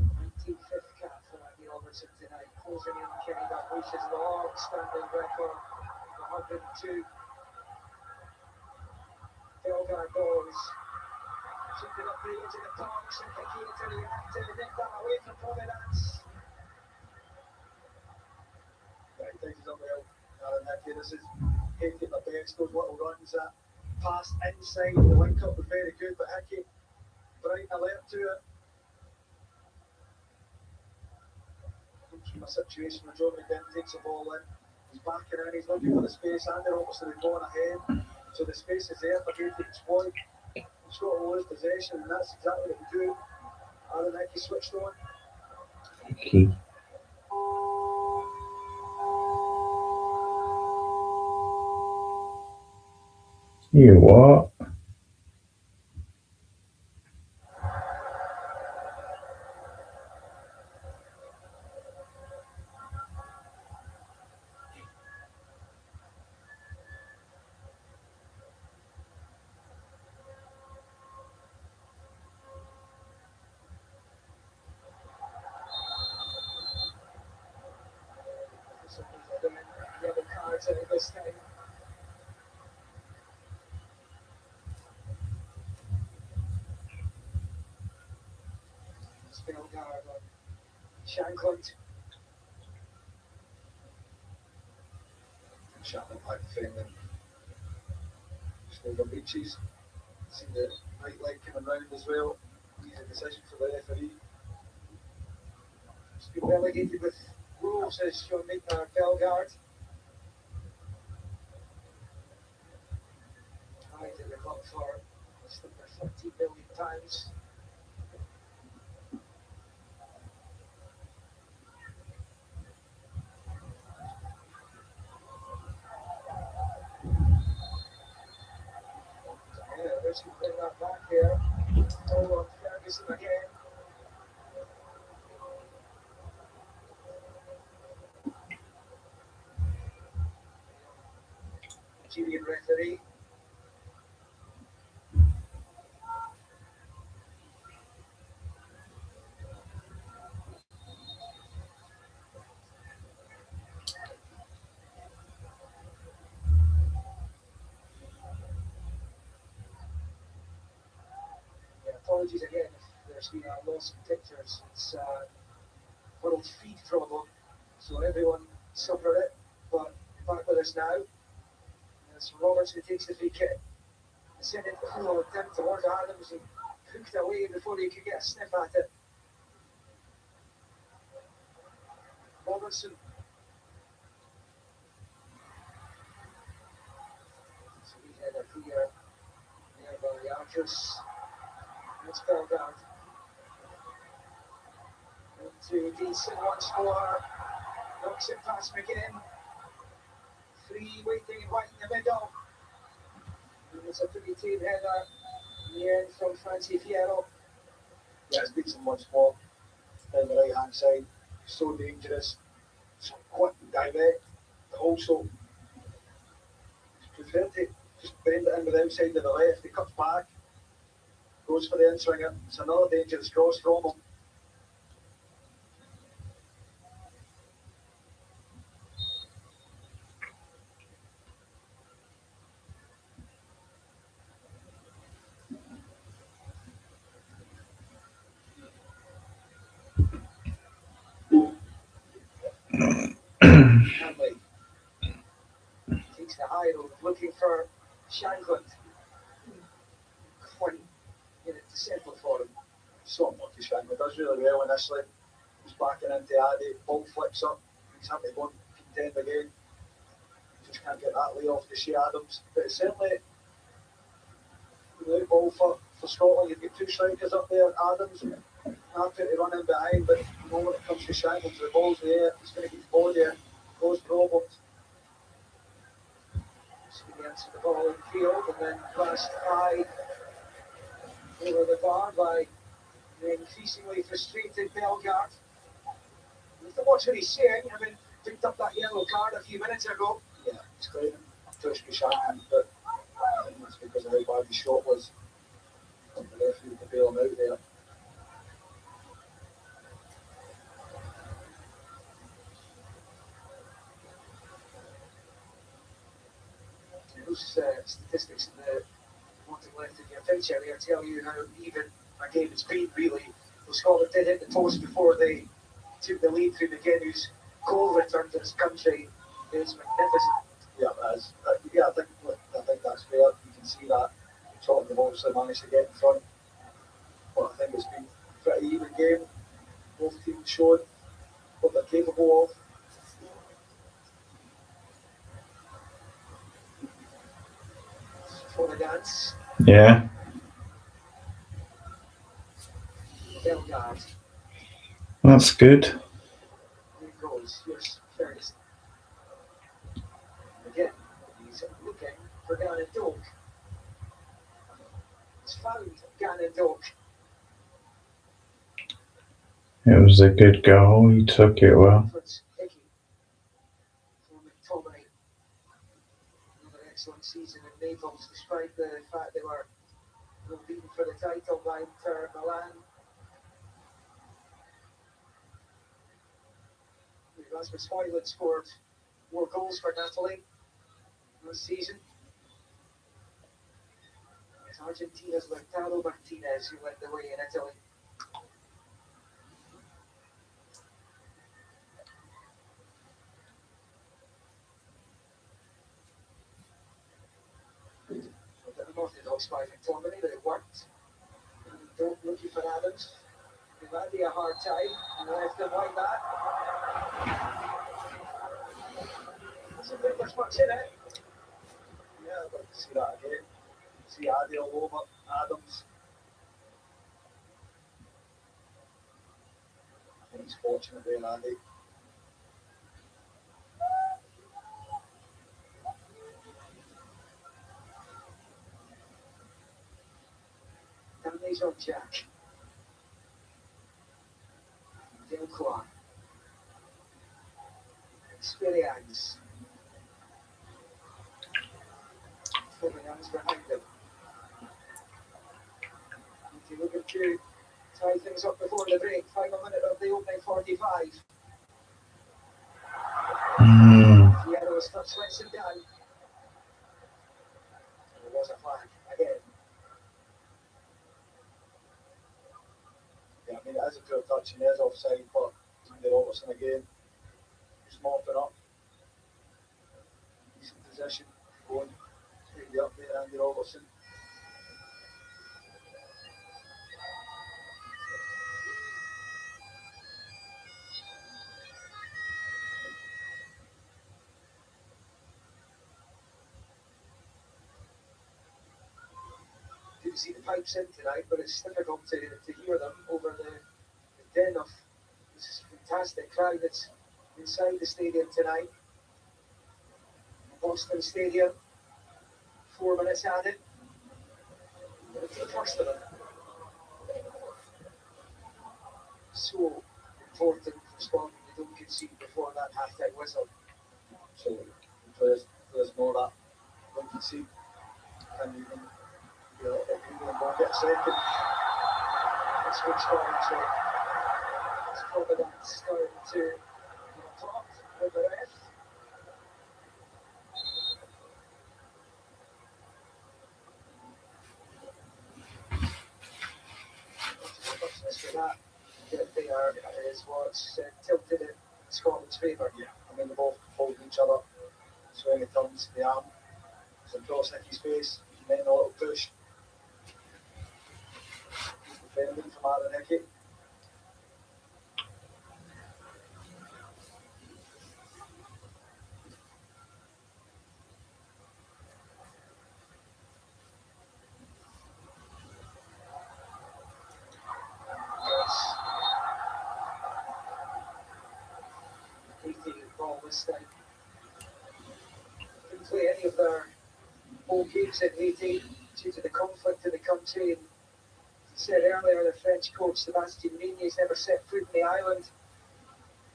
95th cap for Andy Robertson tonight. Closing in Kenny Dalglish's long-standing record of 102. Belgar goals. Chipped it up the edge of the box and Hickey into the act to nip that away from Providence. Yeah, he takes it up well. Aaron Hickey, this is Hickey at the best, those little runs, that pass inside, the link up was very good, but Hickey, bright alert to it. Comes from a situation where John McGinn takes the ball in, he's backing in, he's looking for the space, and they're obviously going ahead, so the space is there for him to exploit. He's got to lose possession, and that's exactly what we do. Aaron Hickey switched on. Key. You what? Yellow cards at this time. Belgar on Shankland. Chapman back defending. Just over reaches. See the right leg coming round as well. Easy decision for the referee. He's been relegated with rules, says Sean Maitland Belgard. Right in the club for just under £30 million. Yeah, Richie bring that back here. Oh, on Ferguson again. Nigerian referee. Yeah, apologies again if there's been a loss in pictures. It's world feed problem, so everyone suffered it. But back with us now. It's Roberts who takes the free kick. Sent it down towards Adams and hooked away before he could get a sniff at it. Robertson. So we had a clear there by Arcus. It's Belgard. Into Deason once more. Knocks it past McGinn. Three waiting right in the middle. And it's a pretty tame header in the end from Francie Fierro. Yeah, it's beats him once more. Down the right hand side. So dangerous. So quick and direct. But also, prefer to just bend it in with the outside of the left. He cuts back. Goes for the in swinger. It's another dangerous cross from him. Hanley. spiral, looking for Shankland. Quite in it to settle for him. So unlucky, Shankland does really well initially. He's backing into Addy, ball flicks up, he's having to go and contend again. Just can't get that lay off to Shea Adams. But it's certainly the ball for Scotland. You've got two strikers up there, Adams, happy to run in behind, but when it comes to Shankland, the ball's there, he's going to get the ball there, those problems. So he gets the ball in field and then passed high over the bar by the increasingly frustrated Bellegarde. You have to watch what he's saying, having picked up that yellow card a few minutes ago. Yeah, he's claiming touch to Shankland, but I think that's because of how bad the shot was. The referee to bail him out there. Those statistics in the bottom left of your picture there tell you how even a game has been, really. Well, Scotland did hit the post before they took the lead through McGinn, whose goal return to his country is magnificent. Yeah, I think that's fair. You can see that Tottenham obviously managed to get in front, but I think it's been a pretty even game. Both teams showed what they're capable of. For the dance, Yeah. Bellegarde, That's good. here goes, here's first. Again, he's looking for Gannon Doak. He's found Gannon Doak. It was a good goal. He took it well. Hickey for McTominay. Another excellent season in Naples, despite the fact they were beaten for the title by Inter Milan. Rasmus Højlund scored 4 goals for Napoli this season. It's Argentina's Lautaro Martinez who led the way in Italy. So the unorthodox by McTominay, but it worked. And don't looking for Adams. It might be a hard time, and left him like that. Doesn't think there's much in it. Yeah, I'd like to see that again. See Addy all over Adams. I think he's fortunate there, Addy. Danny's on Jack. Del Clarke. Experience. Ferdinand's behind him. If you look at to tie things up before the break, final minute of the opening 45. Fierro's touch lets him down. There was a flag again. Yeah, I mean, it is a poor touch and he is offside, but Andy Robertson again, just mopping up. Decent position, going straight up there, Andy Robertson. Didn't see the pipes in tonight, but it's difficult to hear them over the din of this fantastic crowd that's inside the stadium tonight. Boston Stadium, 4 minutes added. It's the first of it. So important for Scotland they don't concede before that half-time whistle. So the players know that. Don't concede. And you can go and get a second. That's what Scotland show. It's probably that starting to talk with the ref. For that, there is what's tilted in Scotland's favour. Yeah, I mean, they both hold each other. So when he turns the arm, Comes across Nicky's face, and then a little push. Defending from Aaron Hickey. Haiti ball this time. Didn't play any of their home games in Haiti due to the conflict in the country. And as I said earlier, the French coach Sébastien Migny has never set foot in the island.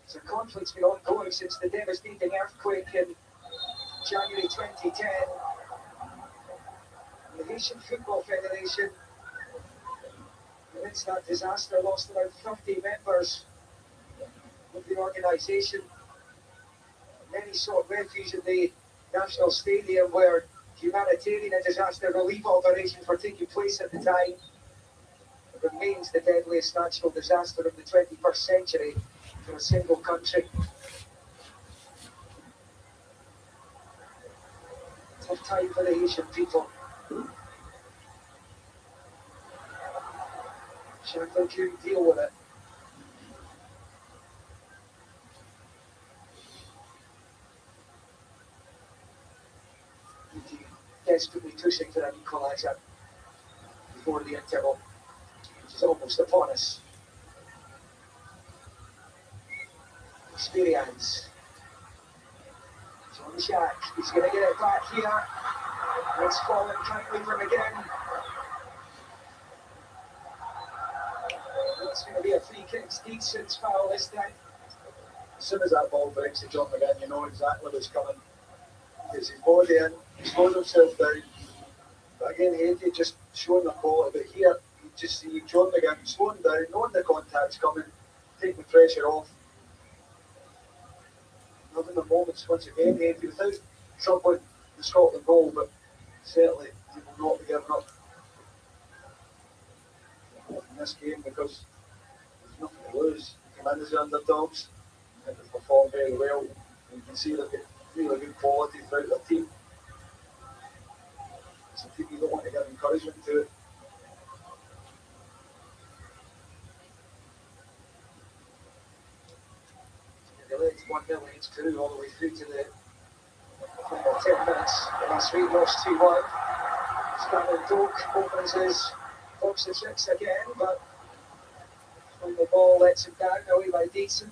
So the conflict's been ongoing since the devastating earthquake in January 2010. And the Haitian Football Federation, amidst that disaster, lost about 30 members of the organisation. Many sought refuge in the National Stadium where humanitarian and disaster relief operations were taking place at the time. It remains the deadliest natural disaster of the 21st century for a single country. Tough time for the Haitian people. Shankland couldn't deal with it. Desperately pushing for an equaliser before the interval, which is almost upon us. Experience. John Jack, he's going to get it back here. It's fallen kindly from again. It's going to be a free kick. It's decent foul this time. As soon as that ball breaks to John McGinn, you know exactly what's coming. Gets his body in, he slows himself down. But again, Haiti just showing the ball. But here, you just see John McGinn slowing down, knowing the contact's coming, taking the pressure off. Having the moments once again, Haiti, without troubling the Scotland goal, but certainly he will not be giving up in this game because there's nothing to lose. They come in as the underdogs and they perform very well. And you can see they've got really good quality throughout their team. It's a team you don't want to give encouragement to. They led 1-0 against Peru all the way through to the final 10 minutes. The last week lost 2-1. Scanlon Doak opens his box the tricks again, but when the ball lets him down away by Deason.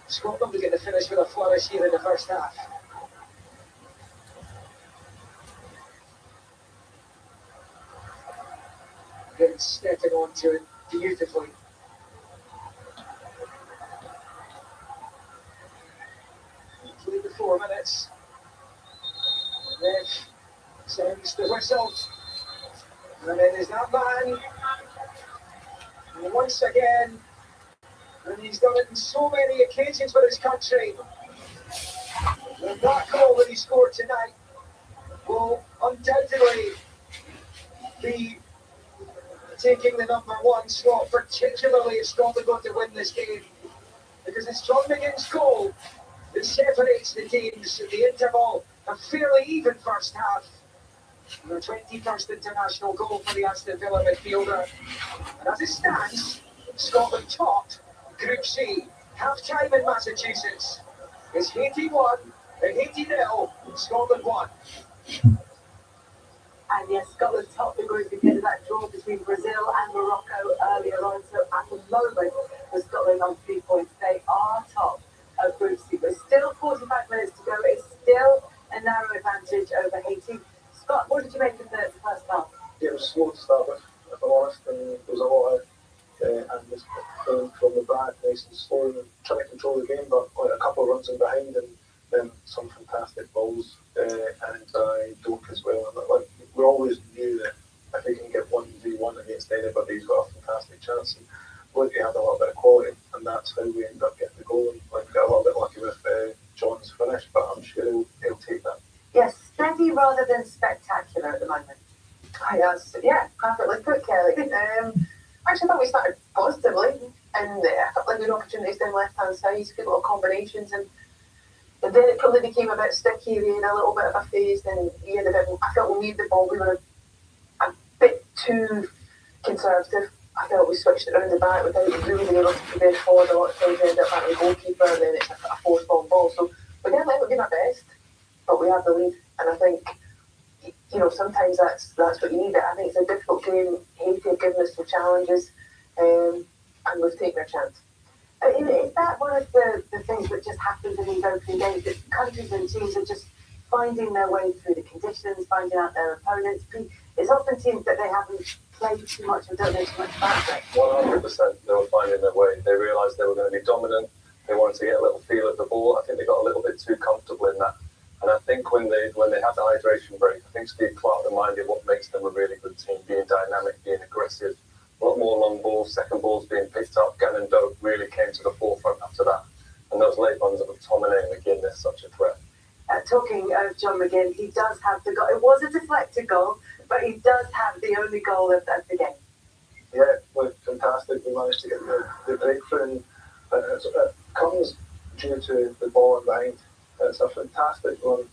Scotland will get the finish with a flourish here in the first half. Again, stepping onto it beautifully. Played the 4 minutes. And then sounds the whistle. And then there's that man. And once again, and he's done it on so many occasions for his country. And that goal that he scored tonight will undoubtedly be taking the number 1 slot, particularly if Scotland going to win this game. Because it's John McGinn's goal that separates the teams at the interval. A fairly even first half. And the 21st international goal for the Aston Villa midfielder. And as it stands, Scotland topped Group C, half-time in Massachusetts. It's Haiti 1 and Haiti 0, Scotland 1. And yes, Scotland topped the group because of that draw between Brazil and Morocco earlier on. So at the moment, for Scotland on 3 points, they are top of Group C. But still 45 minutes to go. It's still a narrow advantage over Haiti. Scott, what did you make of the first half? Yeah, it was slow to start with, if I'm honest, and there was a lot of and just going from the back, nice and slow, and trying to control the game, but like, a couple of runs in behind, and then some fantastic balls, and Doak as well. And like, we always knew that if he can get 1v1 against anybody, he's got a fantastic chance. And like, he had a little bit of quality, and that's how we ended up getting the goal. And like, got a little bit lucky with John's finish, but I'm sure he'll take that. Yes, steady rather than spectacular at the moment. Yeah, perfectly put, Kelly. Actually, I thought we started positively, and a couple of good opportunities down left-hand side, good little combinations, and And then it probably became a bit sticky, we had a little bit of a phase, then we had a bit, I felt when we had the ball, we were a bit too conservative. I felt we switched it around the back without really being able to progress forward. A lot of times we end up back with the goalkeeper and then it's a forced ball. So we didn't let it give our best, but we have the lead. And I think, you know, sometimes that's what you need. I think it's a difficult game. Haiti have given us some challenges, and we've taken our chance. Is that one of the things that just happens in these opening games, that countries and teams are just finding their way through the conditions, finding out their opponents? It's often teams that they haven't played too much or don't know too much about. 100%. They were finding their way. They realised they were going to be dominant. They wanted to get a little feel of the ball. I think they got a little bit too comfortable in that. And I think when they had the hydration break, I think Steve Clarke reminded what makes them a really good team, being dynamic, being aggressive. A lot more long balls, second balls being picked up. Gannon Doak really came to the forefront after that. And those late ones of McTominay and McGinn, they're such a threat. Talking of John McGinn, he does have the goal. It was a deflected goal, but he does have the only goal of the game. Yeah, looked fantastic. We managed to get the breakthrough, and it comes due to the ball in behind. It's a fantastic run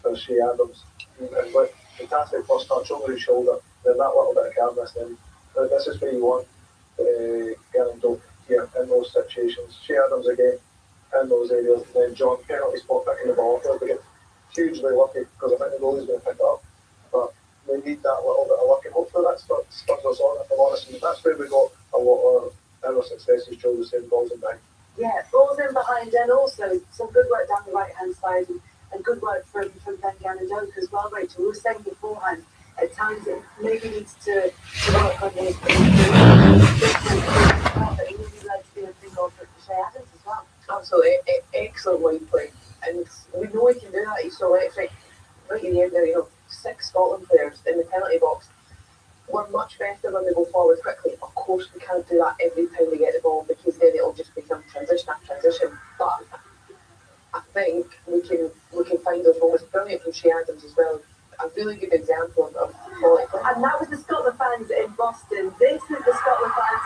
for Shea Adams. And look, fantastic first touch over his shoulder. Then that little bit of calmness. Then this is where you want Gannon Doak here in those situations. Shea Adams again in those areas. And then John, penalty spot picking the ball up. We get hugely lucky because I think the goalie's going to pick it up. But we need that little bit of luck, and hopefully that spurs us on, if I'm honest. And that's where we got a lot of our successes, Joe was saying, balls in behind. Yeah, balls in behind, and also some good work down the right-hand side, and good work from Ben Gannon Doak as well, Rachel. We were saying beforehand, at times it maybe needs to work on his but he really led to the opening goal for Shea Adams as well. Absolutely, excellent line play. And we know he can do that. He's so electric. Right in the end there, you know, 6 Scotland players in the penalty box. We're much better when they go forward quickly. Of course, we can't do that every time we get the ball because then it'll just become transition after transition. But I think we can find those moments. Brilliant from Shea Adams as well. A really good example of quality play. And that was the Scotland fans in Boston. This is the Scotland fans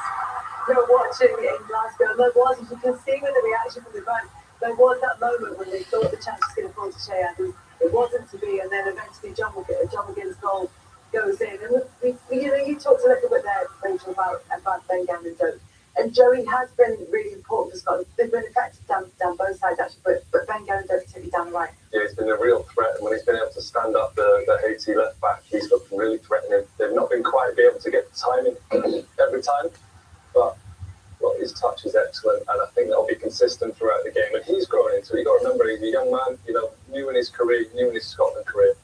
who are watching in Glasgow. And there was, as you can see with the reaction from the crowd, there was that moment when they thought the chance was going to fall to Shea Adams. It wasn't to be, and then eventually John McGinn's goal goes in. And you talked a little bit there, Rachel, about Ben Gannon Doak. And Joey has been really important for Scotland. They've been effective down both sides, actually, but Ben Gannon Doak particularly down the right. Yeah, he's been a real threat. And when he's been able to stand up the Haiti left back, he's looked really threatening. They've not been quite able to get the timing every time, but his touch is excellent, and I think that'll be consistent throughout the game. And he's growing into it. You've got to remember, he's a young man, you know, new in his career, new in his Scotland career,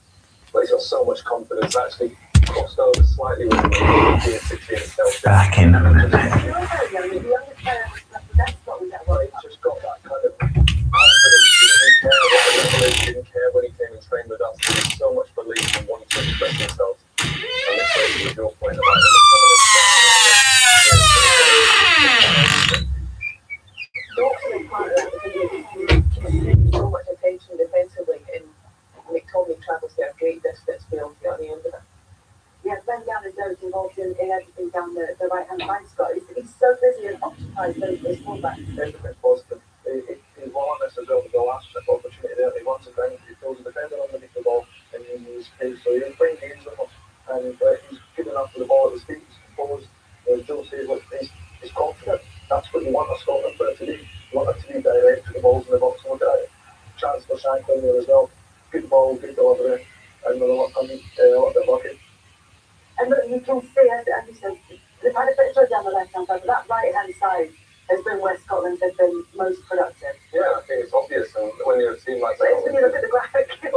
but he's got so much confidence. Actually crossed over slightly with him. Back in a minute. You're very young. The youngest player represents Scotland that well. He's just got that kind of confidence. He didn't care when he came and trained with us. He had so much belief and wanted to express himself. And this was your point about him. So much attention defensively, and McTominay travels there a great distance to be able to get on the end of it. Yeah, Ben Gannon Doak involved in everything down the right-hand side, Scott. He's so busy and occupied those fullbacks. Everything's positive. He's willingness as well with the last opportunity there. He wants it down, he throws the defender underneath the ball, and he's pace. So he's playing games with him, and he's good enough for the ball at his feet. He's composed. As Joe says, look, he's confident. That's what you want a Scotland player to be. You want it to be direct with the balls in the box. And look at it. Chance for Shanklin there as well. Good ball, good delivery, and we're a little bit lucky. And look, you can see, as you said, they've had a bit of joy down the left-hand side, but that right-hand side has been where Scotland have been most productive. Yeah, I think it's obvious, and when you're a team like But it's when you look at the graphic. he's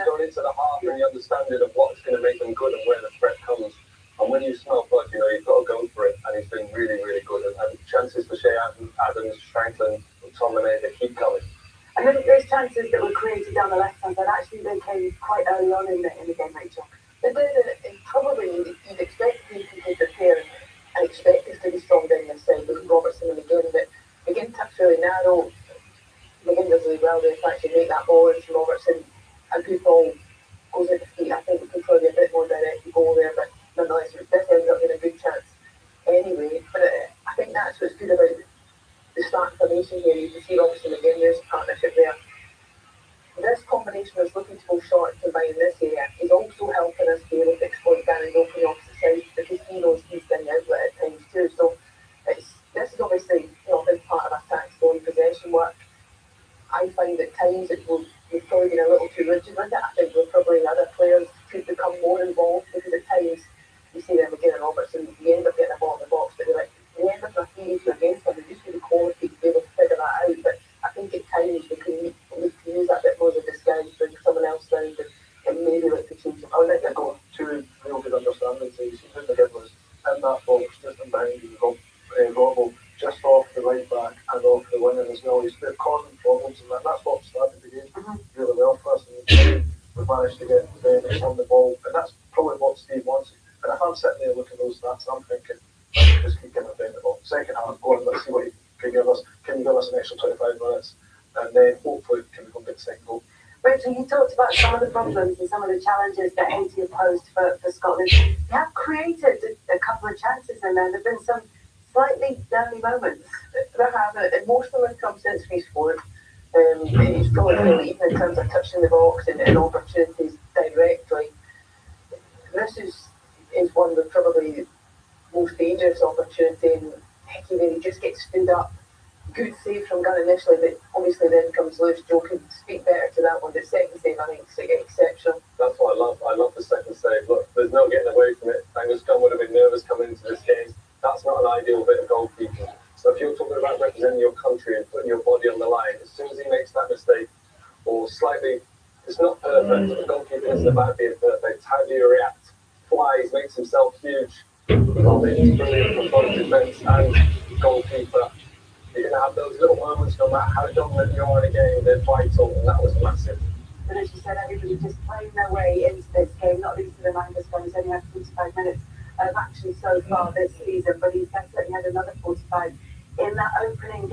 going into the half and the understanding of what's going to make them good and where the threat comes. And when you smell blood, you know, you've got to go for it. And he's been really, really good. And chances for Shea Adams, Shanklin, McTominay, they keep coming. I think those chances that were created down the left-hand side, actually they came quite early on in the game, Rachel. They did, and probably you'd expect people to prepare and expect us to be strong down this side with Robertson and McGinn, but McGinn tucks really narrow. McGinn does really well there to actually make that ball into Robertson. And good ball goes at the feet. I think we could probably be a bit more direct goal there, but nonetheless, this ends up being a good chance anyway. But I think that's what's good about the start formation here, you can see obviously again there's a partnership there. This combination is looking to go short and combine this area is also helping us be able to exploit Garen's open the opposite side because he knows he's getting the outlet at times too. So this is obviously a big part of our tactical and possession work. I find at times that we've probably been a little too rigid with it. I think we're probably other players could become more involved because at times you see them again in Robertson, we end up getting a ball in the box, but we end up with a theory to against them. We just need the quality to be able to figure that out. But I think at times we could use that bit more as a disguise, bring someone else down and maybe look to change it. I think they've got two real good understandings. You see who the kid was in that box, just in behind you. Robbo just off the right back and off the winger as well. They're causing problems, and that's what started the game really well for us. And we've managed to get Bennett on the ball, and that's probably what Steve wants. And if I'm sitting there looking at those stats, I'm thinking, just keep giving Bennett the ball. Second half, go on, let's see what he can give us. Can you give us an extra 25 minutes? And then hopefully can we go get the second goal. Rachel, you talked about some of the problems and some of the challenges that Haiti have posed for Scotland. You have created a couple of chances in there. There have been some slightly early moments. There have, and most of them have come since we scored. It's probably really even in terms of touching the box and opportunities directly. This is one with probably the most dangerous opportunity, and Hickey really just gets stood up. Good save from Gunn initially, but obviously then comes loose. Joe can speak better to that one. The second save, I think, is exceptional. That's what I love. I love the second save. Look, there's no getting away from it. Angus Gunn would have been nervous coming into this game. That's not an ideal bit of goalkeeping. So if you're talking about representing your country and putting your body on the line, as soon as he makes that mistake, or slightly, it's not perfect. The goalkeeping isn't about being perfect. How do you react? Flies, makes himself huge. Robin's brilliant for both defence and goalkeeper. You're going to have those little moments, no matter how dominant you are in a game, they're vital, and that was massive. But as you said, everybody just playing their way into this game, not least the Angus Gunn, who's only had 45 minutes actually so far this season, but he's definitely had another 45 in that opening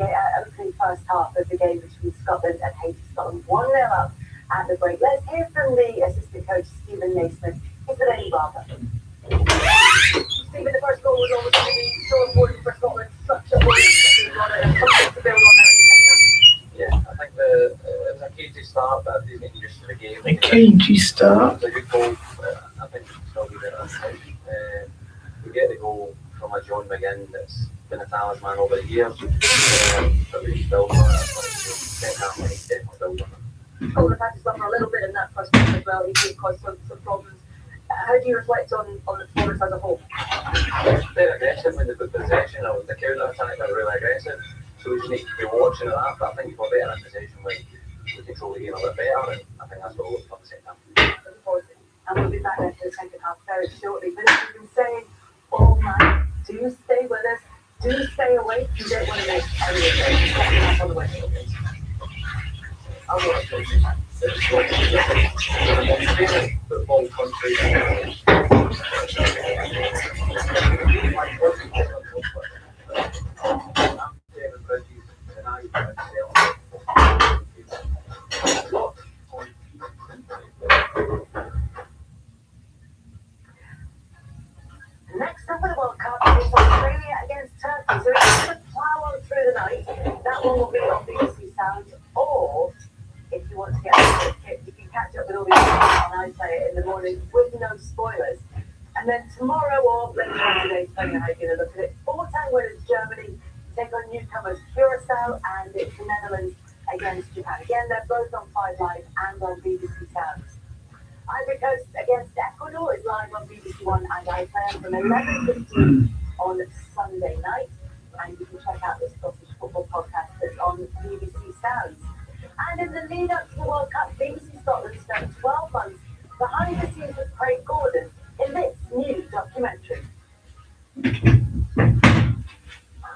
first half of the game between Scotland and Haiti. Scotland 1-0 up at the break. Let's hear from the assistant coach, Stephen Naismith. Here's the Lady Barber. Stephen, the first goal was always going to be so important for Scotland. Such a brilliant to build on there in the second half. Yeah, I think it was a cagey start, but he's getting used to the game. A cagey start. It was a good goal. I think it's still be better. We get the goal from a John McGinn that's been a talisman over the years. But we build on it. Second half, we definitely build on it. Scotland had to suffer a little bit in that first half as well. He did cause some problems. How do you reflect on the performance as a whole? They're aggressive when they put possession, or the counter attack are really aggressive. So we just need to be watching that. But I think if we're better in possession, we control the game a bit better, and I think that's what we'll look for the second half. And we'll be back there for the second half very shortly. But as you've been saying all night, do stay with us, do stay awake. You don't want to miss any of the second half on the way. Football country. Next up for the World Cup is Australia against Turkey. So it's going to plough on through the night. That one will be on BBC Sound, or if you want to get a ticket, you can catch up with all the on iPlayer in the morning with no spoilers. And then tomorrow or later on today, depending on how you're going to look at it, four-time winners Germany take on newcomers Curacao, and it's the Netherlands against Japan. Again, they're both on 5 Live and on BBC Sounds. Ivory Coast against Ecuador is live on BBC One and iPlayer from 11:15 on Sunday night. And you can check out this Scottish football podcast that's on BBC Sounds. And in the lead up to the World Cup, BBC Scotland spent 12 months behind the scenes with Craig Gordon in this new documentary.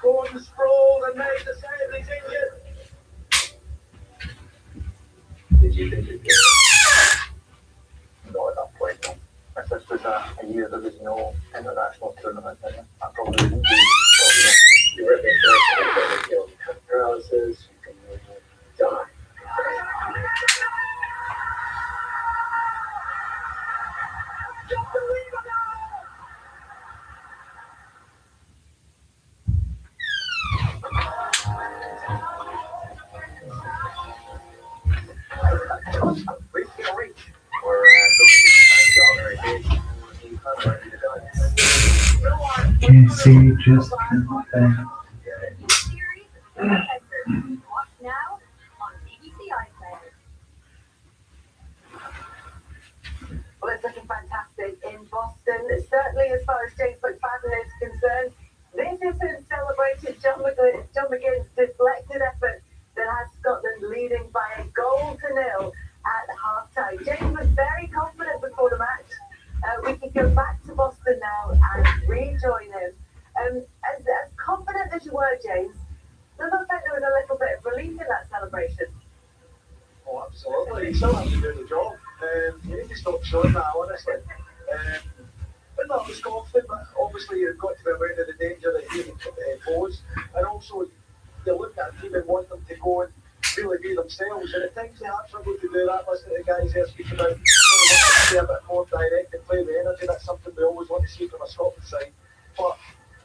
Gordon sprawled and made the save, he's injured. Did you think it'd be Not at that point, no. If this was a year there was no international tournament, then I probably wouldn't be. you were a bit Paralysis, you can die. you just can't bear. Watch now on BBC iPlayer. Well, it's looking fantastic in Boston. Certainly, as far as James McFadden is concerned, this isn't celebrated John McGinn's deflected effort that has Scotland leading by a 0-0 at half-time. James was very confident before the match. We can go back to Boston now and rejoin him. As confident as you were, James, does it feel like there was a little bit of relief in that celebration? Oh, absolutely. He still has to do the job. You need to stop showing that, honestly. But no, I was confident, but obviously you've got to be aware of the danger that he can pose. And also, you look at a team and want them to go and really be themselves. And at times they have struggled to do that. Listen to the guys here speak about be a bit more direct and play with energy. That's something we always want to see from a Scotland side. But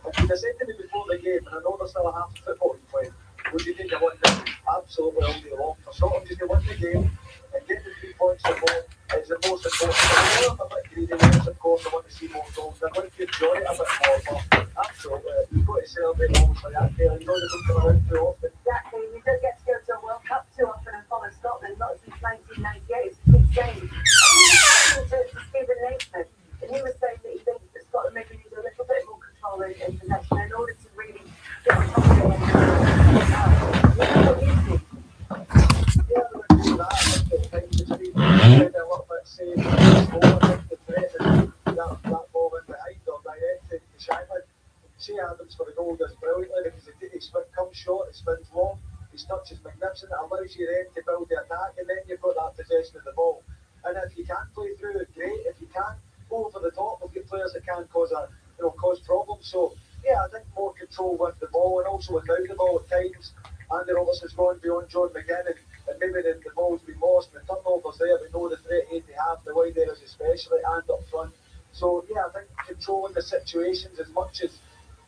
if you said to me before the game, and I know there's still a half of football to play, would you think I won this? Absolutely all day long. For Scotland just to win the game and get the 3 points or more is the most important. I'm a bit greedy, yes, of course, I want to see more goals. I'd like to enjoy it a bit more, but absolutely, you've got to celebrate moments like that, Kelly. You know they don't come around too often. Exactly. We don't get to go to a World Cup too often and follow Scotland, not since 1998. It's insane. To Stephen Naismith, and he was saying that he thinks that Scotland maybe needs a little bit more control in possession in order to really get on top of it. What do you think? Yeah, I would do that. I think at times it's been a little bit safe and slow. I think the threat is that ball in behind or directed to Shyman. Shea Adams for the goal does brilliantly because he comes short, it spins long, his touch is magnificent, it allows you then to build the attack, and then you've got that possession of the ball. And if you can't play through it, great. If you can't go over the top, we've got players that can cause problems. So yeah, I think more control with the ball and also without the ball at times. Andy Roberts has gone beyond John McGinn and maybe the ball's been lost and the turnovers there. We know the threat Haiti have, the wide areas especially, and up front. So yeah, I think controlling the situations as much as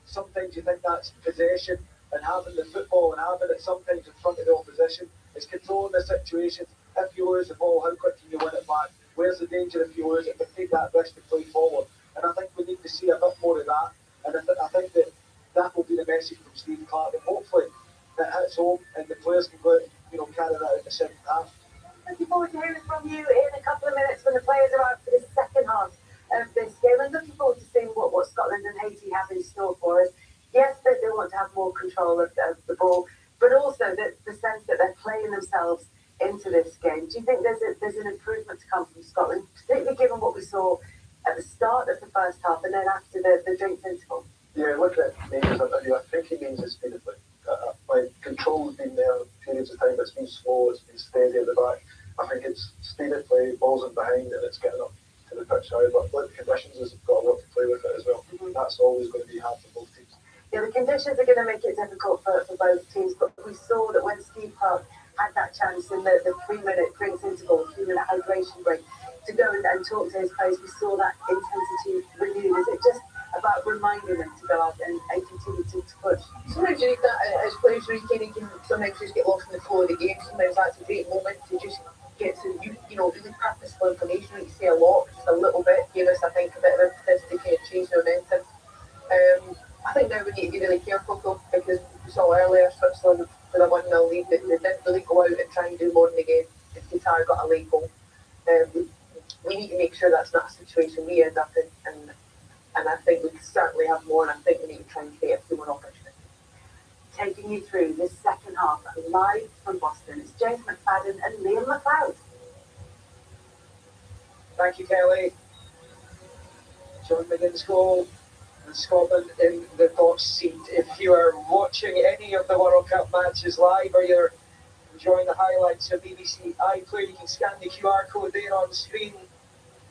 sometimes you think that's possession and having the football and having it sometimes in front of the opposition. It's controlling the situations. If you lose the ball, how quick can you win it back? Where's the danger if you lose it? But take that risk to play forward. And I think we need to see a bit more of that. And I think that will be the message from Steve Clarke. And hopefully that hits home and the players can go out and carry that out in the second half. Looking forward to hearing from you in a couple of minutes when the players are out for the second half of this game. And looking forward to seeing what Scotland and Haiti have in store for us. Yes, they want to have more control of the ball, but also the sense that they're playing themselves into this game. Do you think there's an improvement to come from Scotland, particularly given what we saw at the start of the first half and then after the drinks interval? Yeah, look at Names. I think he means it speedily. Like control's been there periods of time, but it's been slow, it's been steady at the back. I think it's speed of play, balls in behind, and it's getting up to the pitch now. But the conditions has got a lot to play with it as well. That's always going to be hard for both teams. Yeah, the conditions are going to make it difficult for both teams, but we saw that when Steve Clarke had that chance in the 3-minute drinks interval, 3-minute hydration break, to go and talk to his players, we saw that intensity renewed. Is it just about reminding them to go out and continue to push? Sometimes you need that as players where you can sometimes just get lost in the flow of the game. Sometimes that's a great moment to just get to really purposeful information. Like you say a lot, just a little bit, give us I think a bit of impetus to kind of change the momentum. I think now we need to be really careful though, because we saw earlier Switzerland with a 1-0 lead, they didn't really go out and try and do more in the game. If Qatar got a late goal, we need to make sure that's not a situation we end up in, and I think we certainly have more, and I think we need to try and create a few more opportunities. Taking you through this second half live from Boston, it's James McFadden and Liam McLeod. Thank you, Kelly. John McGinn's goal. And Scotland in the box seat. If you are watching any of the World Cup matches live or you're enjoying the highlights of BBC iPlayer, you can scan the QR code there on screen.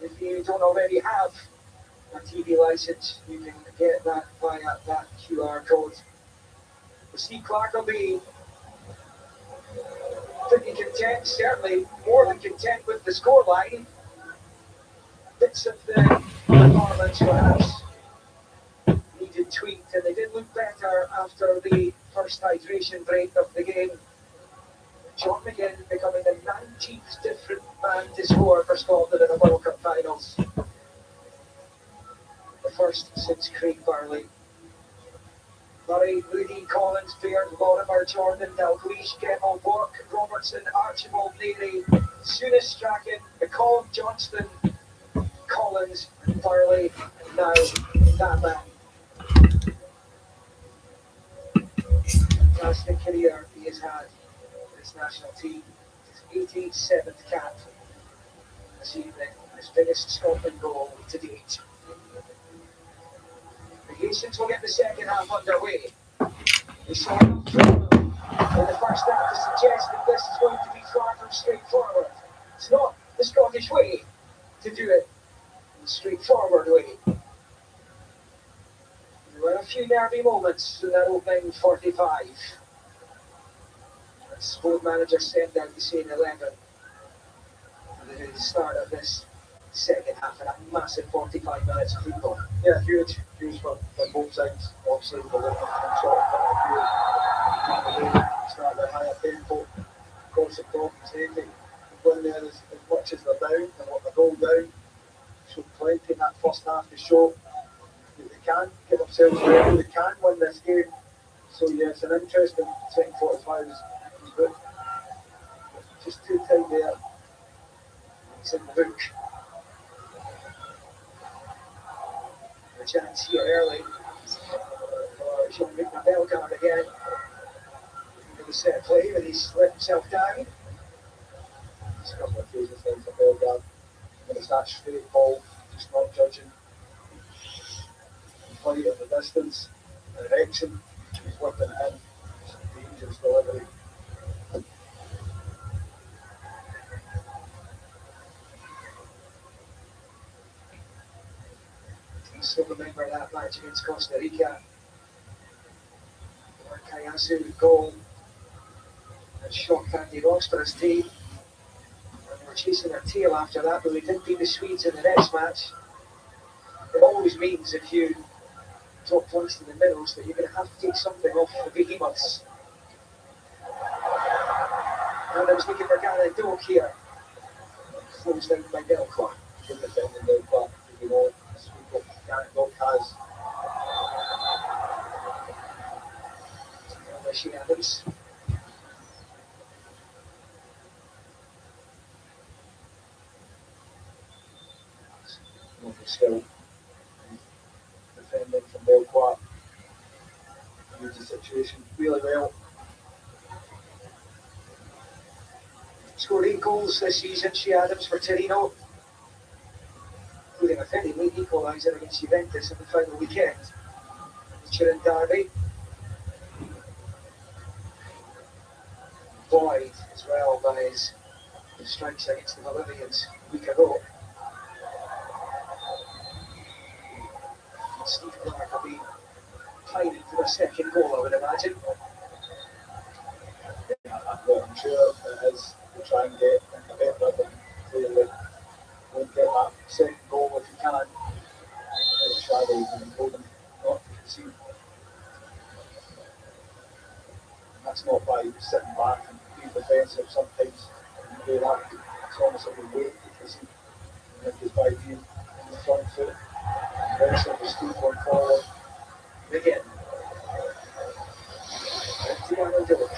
If you don't already have a TV licence, you can get that via that QR code. Steve Clarke will be pretty content, certainly more than content with the scoreline. Bits of the performance perhaps needed tweaked, and they did look better after the first hydration break of the game. John McGinn becoming the 19th different man to score for Scotland in the World Cup finals. The first since Craig Burley. Murray, Moody, Collins, Baird, Lorimer, Jordan, Dalglish, Gemmell, Bork, Robertson, Archibald, Neary, Souness, Strachan, McCall, Johnston, Collins, Farley, now that man. Fantastic career he has had for his national team. His 87th cap this evening, his biggest Scotland goal to date. The Haitians will get the second half underway. They saw enough trouble in the first half to suggest that this is going to be far from straightforward. It's not the Scottish way to do it in a straightforward way. There were a few nervy moments in that opening 45. As both managers sent out the same 11 at the start of this second half and a massive 45 minutes of football. Yeah, huge for both sides. Obviously, we're looking at sort of start at a higher tempo, across the top, Haiti. When there is as much as they're down and what they're all down, so plenty in that first half to show that they can get themselves ready, they can win this game. So yeah, it's an interesting second 45 is good. Just too tight there. It's in the book. A chance here early for Jean-Luc Bellegarde again. Into the set play, but he's let himself down. Just a couple of phases down for Bellegarde. When it's that straight ball, just not judging. Flight at the distance, direction, he's whipping it in. It's a dangerous delivery. I still remember that match against Costa Rica, where Kayasu goal and shocked Andy Ross for his team. And they were chasing their tail after that, but we didn't beat the Swedes in the next match. It always means if you drop points in the middles that you're going to have to take something off the behemoths. And I was looking for Gary Doak here. Closed down by Bellegarde. Good defending there, but you know, Garrett Doak has Rishi Adams. skill. Defending from Clarke. Used the situation really well. Scored 8 goals this season, Shea Adams for Torino, including a very late equaliser against Juventus in the final weekend. The Turin derby. Buoyed as well by his strikes against the Bolivians a week ago. Steve Clarke will be pining for a second goal, I would imagine. Well, I'm sure it is to try and get a better rhythm. Clearly, won't get that second goal if you can. It's shadows and holding not to concede. That's not by sitting back and being defensive. Sometimes you do that, it's almost like a weight to concede. And if it's by being on the front foot, aggressive, the speed going forward. Again. Tiano Doak.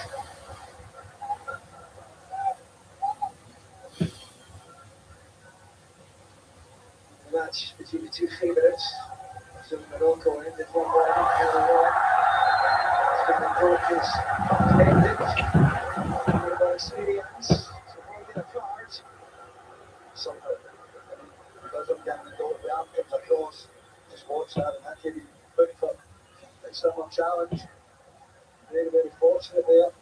The match between the two favourites, so Morocco ended 1-1 early on. Doak is connected. More about experience. So holding a card. Something. He doesn't get the door, the arm comes across, just watch that and that can be put for a similar challenge. Very, very fortunate there.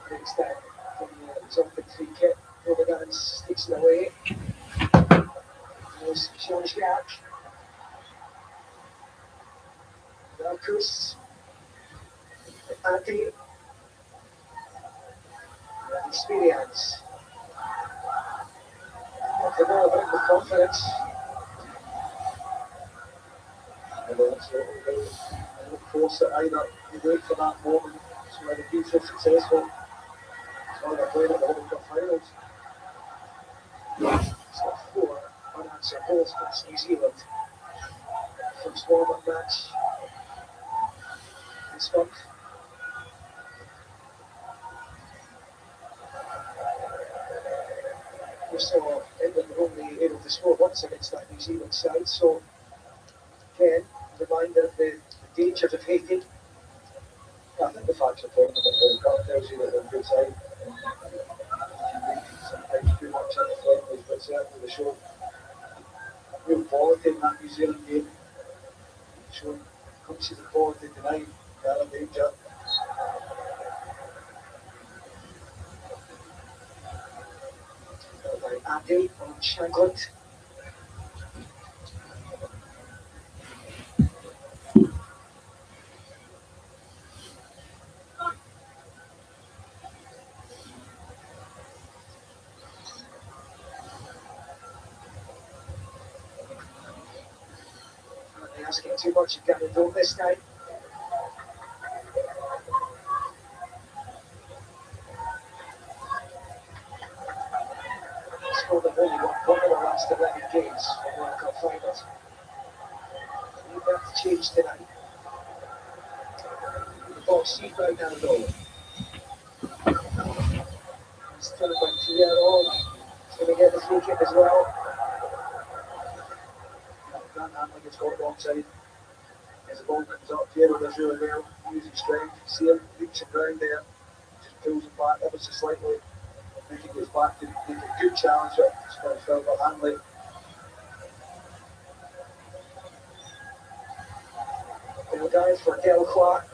Breaks down from the jumping free kick. Overgans takes it away. There's Sean Clarke. Marcus. Andy. And experience. The ball back with confidence. And then it's a little closer either. You wait for that moment. So when the team's so successful, it's why they're playing at the World Cup finals. It's got 4 unanswered goals against New Zealand. First warm-up match this month. We saw England were only able to score once against that New Zealand side, so again, reminder of the dangers of Haiti. I think the facts are talking about the World Cup tells you that they're a good side. Sometimes too much in the friendlies, but certainly they showed real quality in that New Zealand game. Showing glimpses of quality tonight. They're in danger. By Andy on Shankland. They're asking too much of Gavin Dole this time. Scored them only one of the last 11 games in World Cup finals. Need that to change tonight. The ball seat right now though. Still by Piero. He's going to get the free kick as well. Grant Hamlin gets caught wrong side. As the ball comes up, Piero does really well. Using strength. See him leaps around there. Just pulls him back ever so slightly. I think he goes back to make a good challenge at Scott Philbert Hanley. Well guys for Clarke.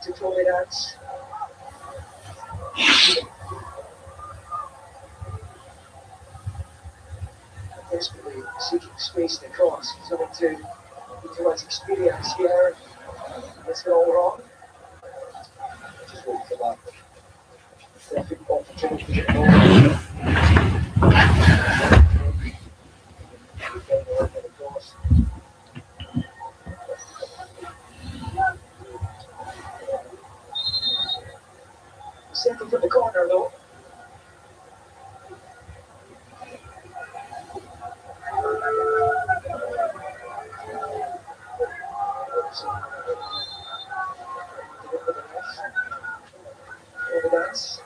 To Chloe Dance. Desperately seeking space to cross. He's going to utilize experience here. Let's get all wrong. Just wait for that. Perfect opportunity to get going. Second from the corner though. Dance.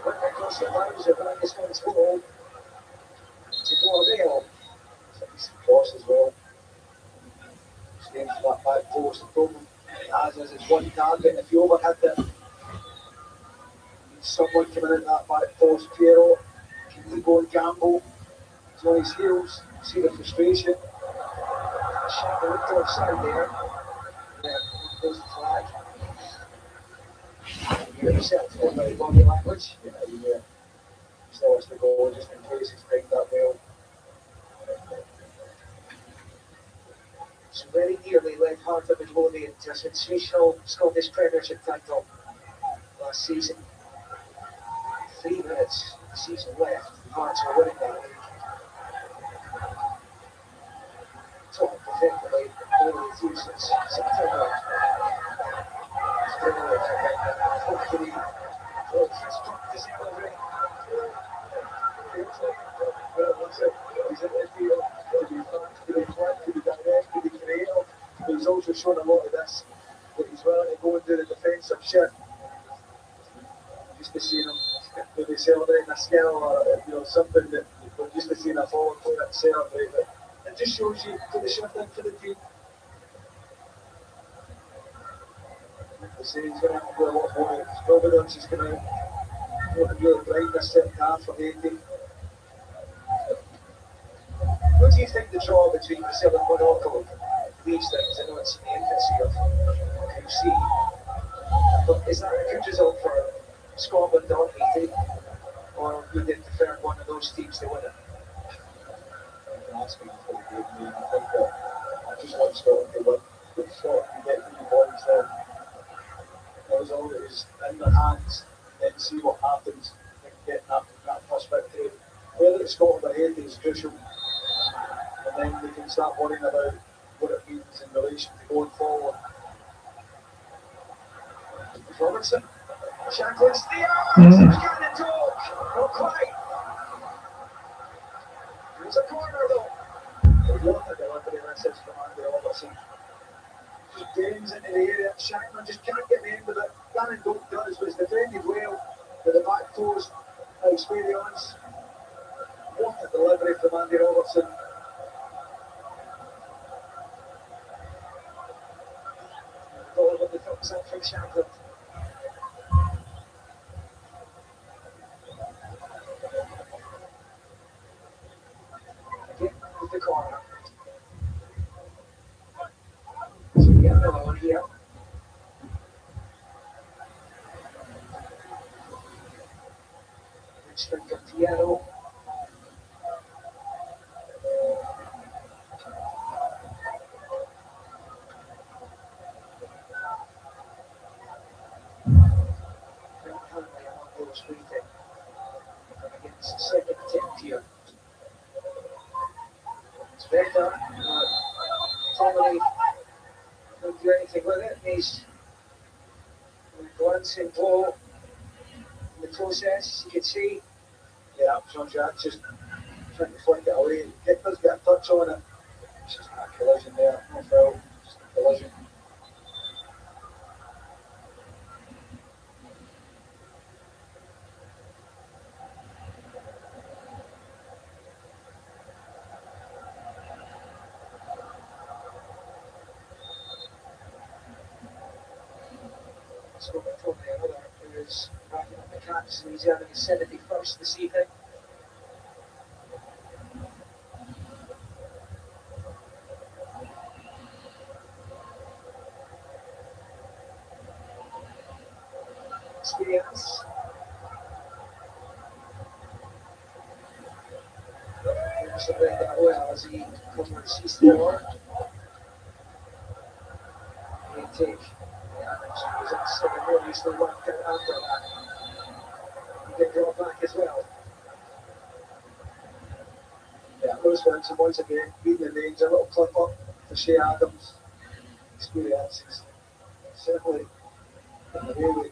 Went across the lines of this one's goal to go avail. So he's cross as well. Staying for that back post. The problem as it's one target. If you overhead it, someone coming in that back post, Piero, can he go and gamble? He's on his heels. See the frustration. Shot the looked offside there. Yeah, goes the flag. You yourself on the body language. Yeah, still wants to go just in case he's played that well. So very nearly led Heart of Midlothian to a sensational Scottish Premiership title last season. 3 minutes of the season left. Hearts are winning that league. Top effectively, only useless. September. Hopefully, he's celebrating. He's in the field to be fast, to be quick, to be direct, to be creative. But he's also shown a lot of this, that he's willing to go and do the defensive shit. Just to see him maybe celebrating a skill or something that we're used to seeing a forward player celebrate. It just shows you to the shift into the team. They say he's going to have to do a lot more. His confidence is going to looking really bright this second half for Haiti. What do you think the draw between Brazil and Morocco leaves things? I know it's in the infancy of QC, but is that a good result for Scotland or Haiti, or would they prefer one of those teams to win it? Asking for the good game. I think that I just want Scotland to win. If Scotland can get 3 points, then there's always in their hands, and then see what happens and get that first victory. Whether it's Scotland or Haiti is crucial, and then we can start worrying about what it means in relation to going forward. Robinson, Shankland steers. He's got a talk. Not quite. There's a corner though. What a delivery this is from Andy Robertson. Just gains into the area. Shankland just can't get the end of it. Gannon don't does, but it's defended well with the back post experience. What a delivery from Andy Robertson. The ball with the thumbs up from Shankland. Again with the corner. So we get another one here. Richmond Cantiero. Currently among those waiting against second attempt here. It's better, but Tomley don't do anything with it. He's glancing blow in the process, you can see. Yeah, John Jack just trying to flick it away. It does get a touch on it. It's just a collision there, no foul, just a collision. So we're probably another who's racking up the caps and he's earning his 71st this evening. Experience. Here's the break that well as he covers his door. He take the average was at 7-1, he's still worked out after that. He get brought back as well. Yeah, Lewis Wilson once again beating the names, a little clip up for Shea Adams. Experience is certainly in the way with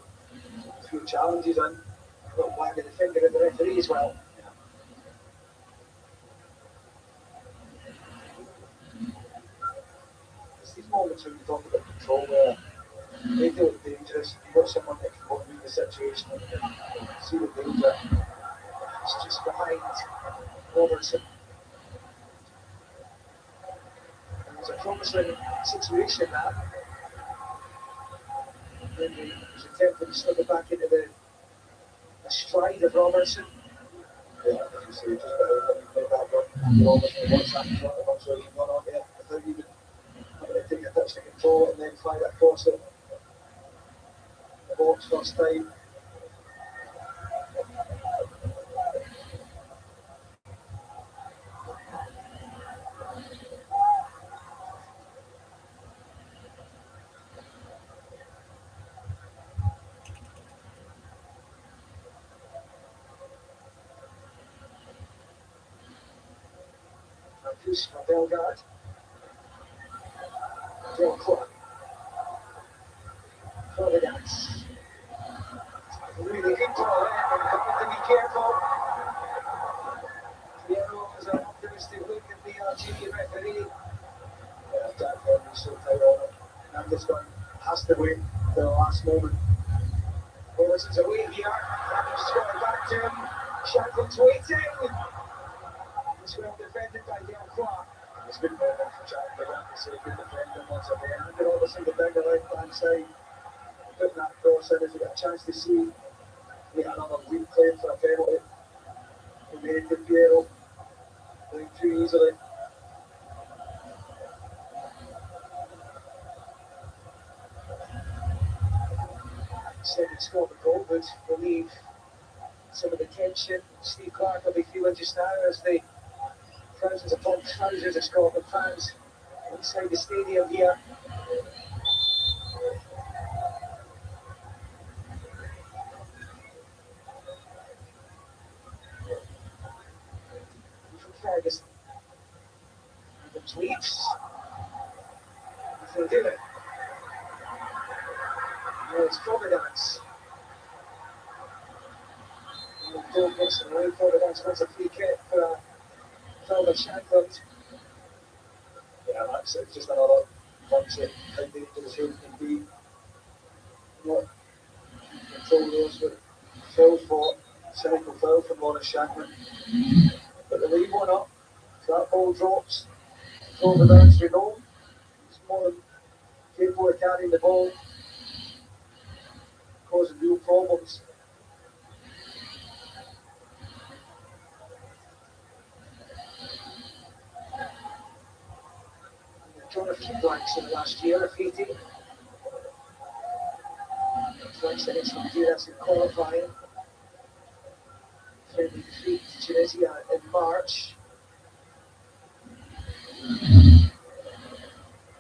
a few challenges and a little wag of the finger at the referee as well. It's these moments when you talk about control where they feel dangerous. You've got someone that can go and read the situation and see the danger. It's just behind Robertson. And it was a promising situation that. Then he was attempting to slip it back into the stride of Robertson. Yeah, as you say, just better than he made that run. Robertson wants that in front of him so he can run on it without even having to take a touch to control it and then fire it across it. The box first time. Push for Bellegarde. Draw Clarke. Providence. Really good ball in, but have to be careful. Piero has an optimistic look at the RG referee. Yeah, Jack Henry's so tight on it. And I'm just going, has to wait till the last moment. Robertson's away here. Adams got it back to him. Shankland's waiting. It's well defended by Clarke. It's good moment for Shankland. I have to say, good defending once again. And Robertson go down the left-hand side. Putting that cross in if you get a chance to see. We had another weak claim for a penalty. We made it to Piero. Doing too easily. Second scored the goal, but relieve some of the tension Steve Clarke will be feeling just now as the thousands upon thousands of Scotland fans inside the stadium here. From Ferguson. The tweets. If they do it. No, it's Providence. Goal gets in the way, Providence wins a free kick for Philip Shankland. Yeah, that's it. Just another bunch of how dangerous who can be. What control those with foul for cynical foul from Lawrence Shankland. But the lead one up, so that ball drops. Providence, we know, it's more than capable of carrying the ball, causing real problems. Drawn a few blanks in the last year of Haiti. Twice against Honduras in qualifying. Friendly defeat to Tunisia in March.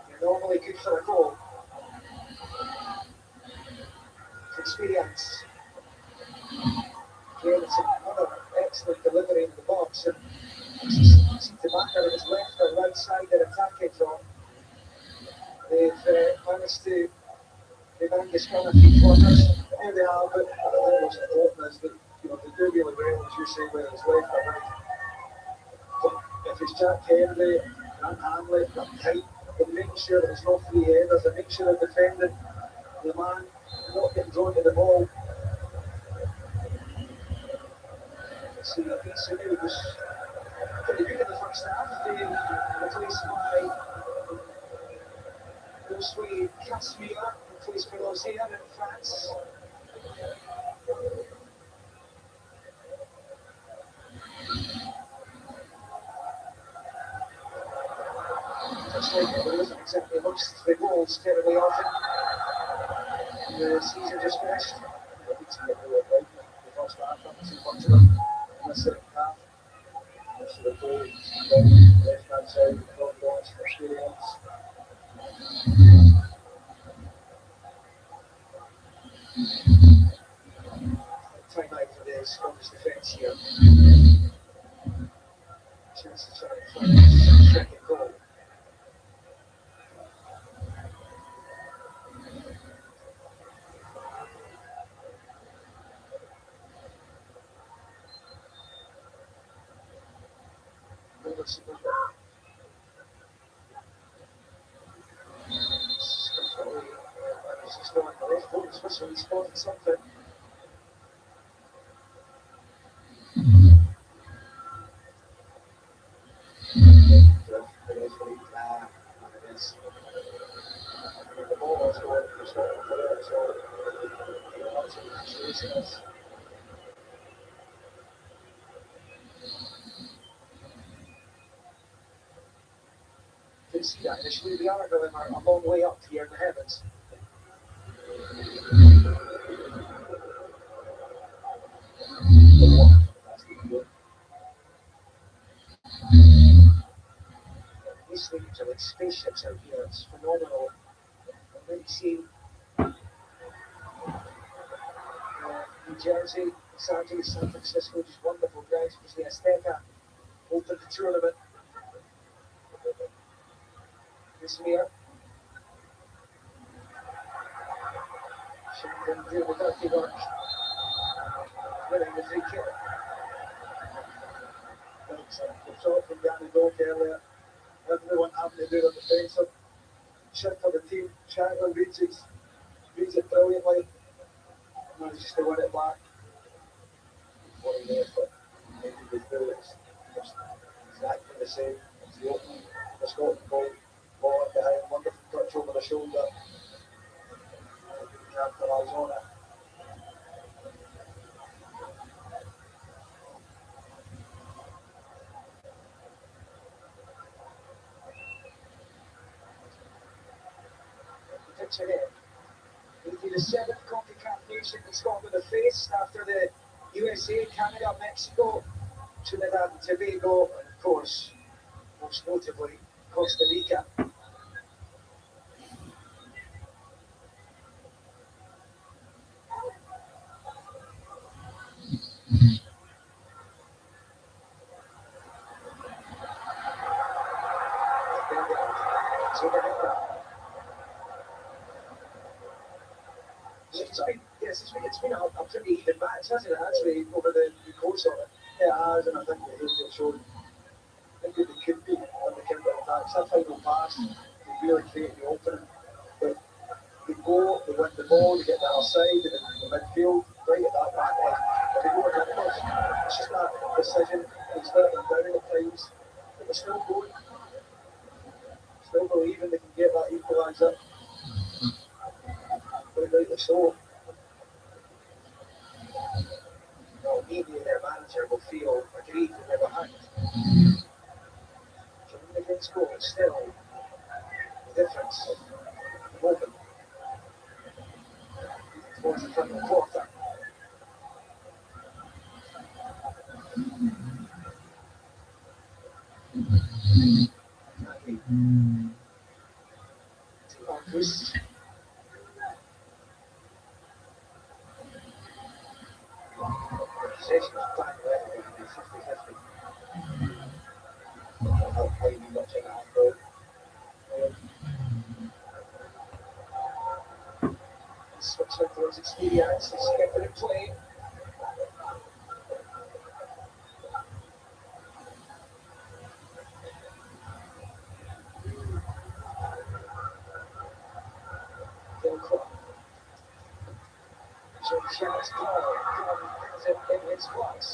You're normally good for a goal. It's experience. Again, it's another excellent delivery in the box. And it's easy to matter if it's left or right side they're attacking from. They've managed to remind the scrum a few corners. There they are, but I don't think what's important is that they do really well, as you say, whether it's left or right. But if it's Jack Henry, Grant Hanley, Grant Kite, they're making sure that there's no free headers, they're making sure they're defending the man, not getting drawn to the ball. See, Pete was pretty good in the first half, being replaced by Josue Casimir, replaced by Lausanne in France. Just like it wasn't exactly amongst the goals terribly often. The season just finished. The first half, not too much of them in the second half. Most of the goals down left hand side, not lost experience. Time out for the Scottish defence here. Chance to try and find a second goal. He's going to the left foot, especially he's spotted something. The ball was going for Scotland for it, so that's what the situation is. Didn't see that initially. The Argyle are a long way up here in the heavens. These things are like spaceships out here. It's phenomenal. And then you see New Jersey, Los Angeles, San Francisco, just wonderful grounds because the Azteca opened the tournament this year. Shouldn't do the dirty work. Winning the free kick. We saw it from Danny Doak earlier. Everyone having to do the defensive. Shit for the team. Shankland reads it brilliantly. Manages to win it back. What an effort. Maybe they do it. It's exactly the same. It's the opening. The Scotland goal. Ball in behind. Wonderful touch over the shoulder. Capitalise on it. Picture it. It'll be the seventh CONCACAF nation that Scotland have faced after the USA, Canada, Mexico, Trinidad and Tobago, and of course, most notably, Costa Rica. It's been a pretty even match, hasn't it, actually, over the force on it. It has, and I think the Haiti have shown that they could be on the counter attacks. That final pass, they really create the opening. But they go, they win the ball, they get the other side, and the midfield, right at that back line. But they go in numbers. It's just that precision. It's let them down at times. But they're still going. Still believing they can get that equaliser. Quite rightly so. Well, maybe their manager will feel aggrieved and never had. Coming against goal is still the difference. The moment. Towards the final quarter. August. Possession is back there, it would be 50-50. I'll play me watching that goal. Switch up towards experience, he's skipping and playing. Clarke. So Charles Clarke brings it in his place.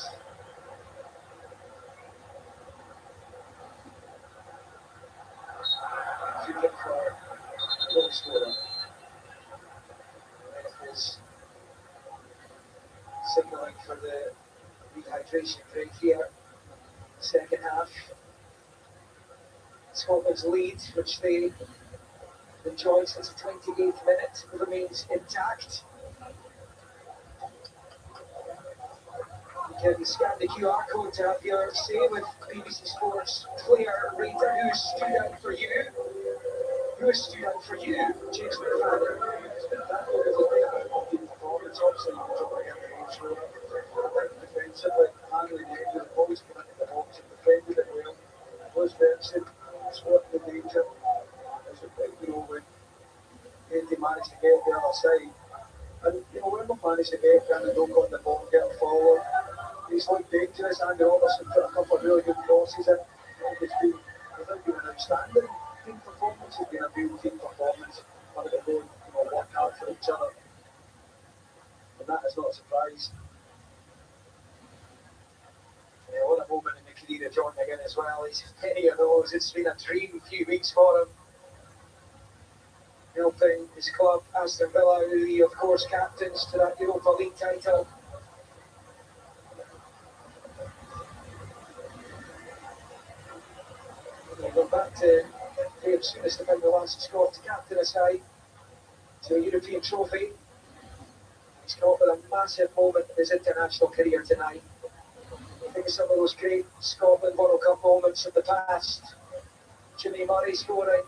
Looking for a goal scorer. Is signalling for the rehydration break here. Second half. Scotland's lead, which they enjoyed since the 28th minute, remains intact. You can scan the QR code to have your say with BBC Sports player Rita. Who stood out for you? Who stood out for you, James McFadden? That was a big performance, obviously. Defensively, handling it, the boys come into the box and defended it well. Was Benson, spotted the danger. When they managed to get the other side. And when we managed to get Brandon Doak on the ball and get him forward, he's looked dangerous. Andy Robertson put a couple of really good crosses in. It's been, I think, been an outstanding team performance. It's been a real team performance. And they're going, work hard for each other. And that is not a surprise. What a moment in the career of John McGinn as well. He's many of those. It's been a dream few weeks for him. Helping his club, Aston Villa, who he, of course, captains to that Europa League title. We'll go back to Graham Souness to find the last score to captain a side to a European trophy. He's caught with a massive moment in his international career tonight. I think some of those great Scotland World Cup moments of the past. Jimmy Murray scoring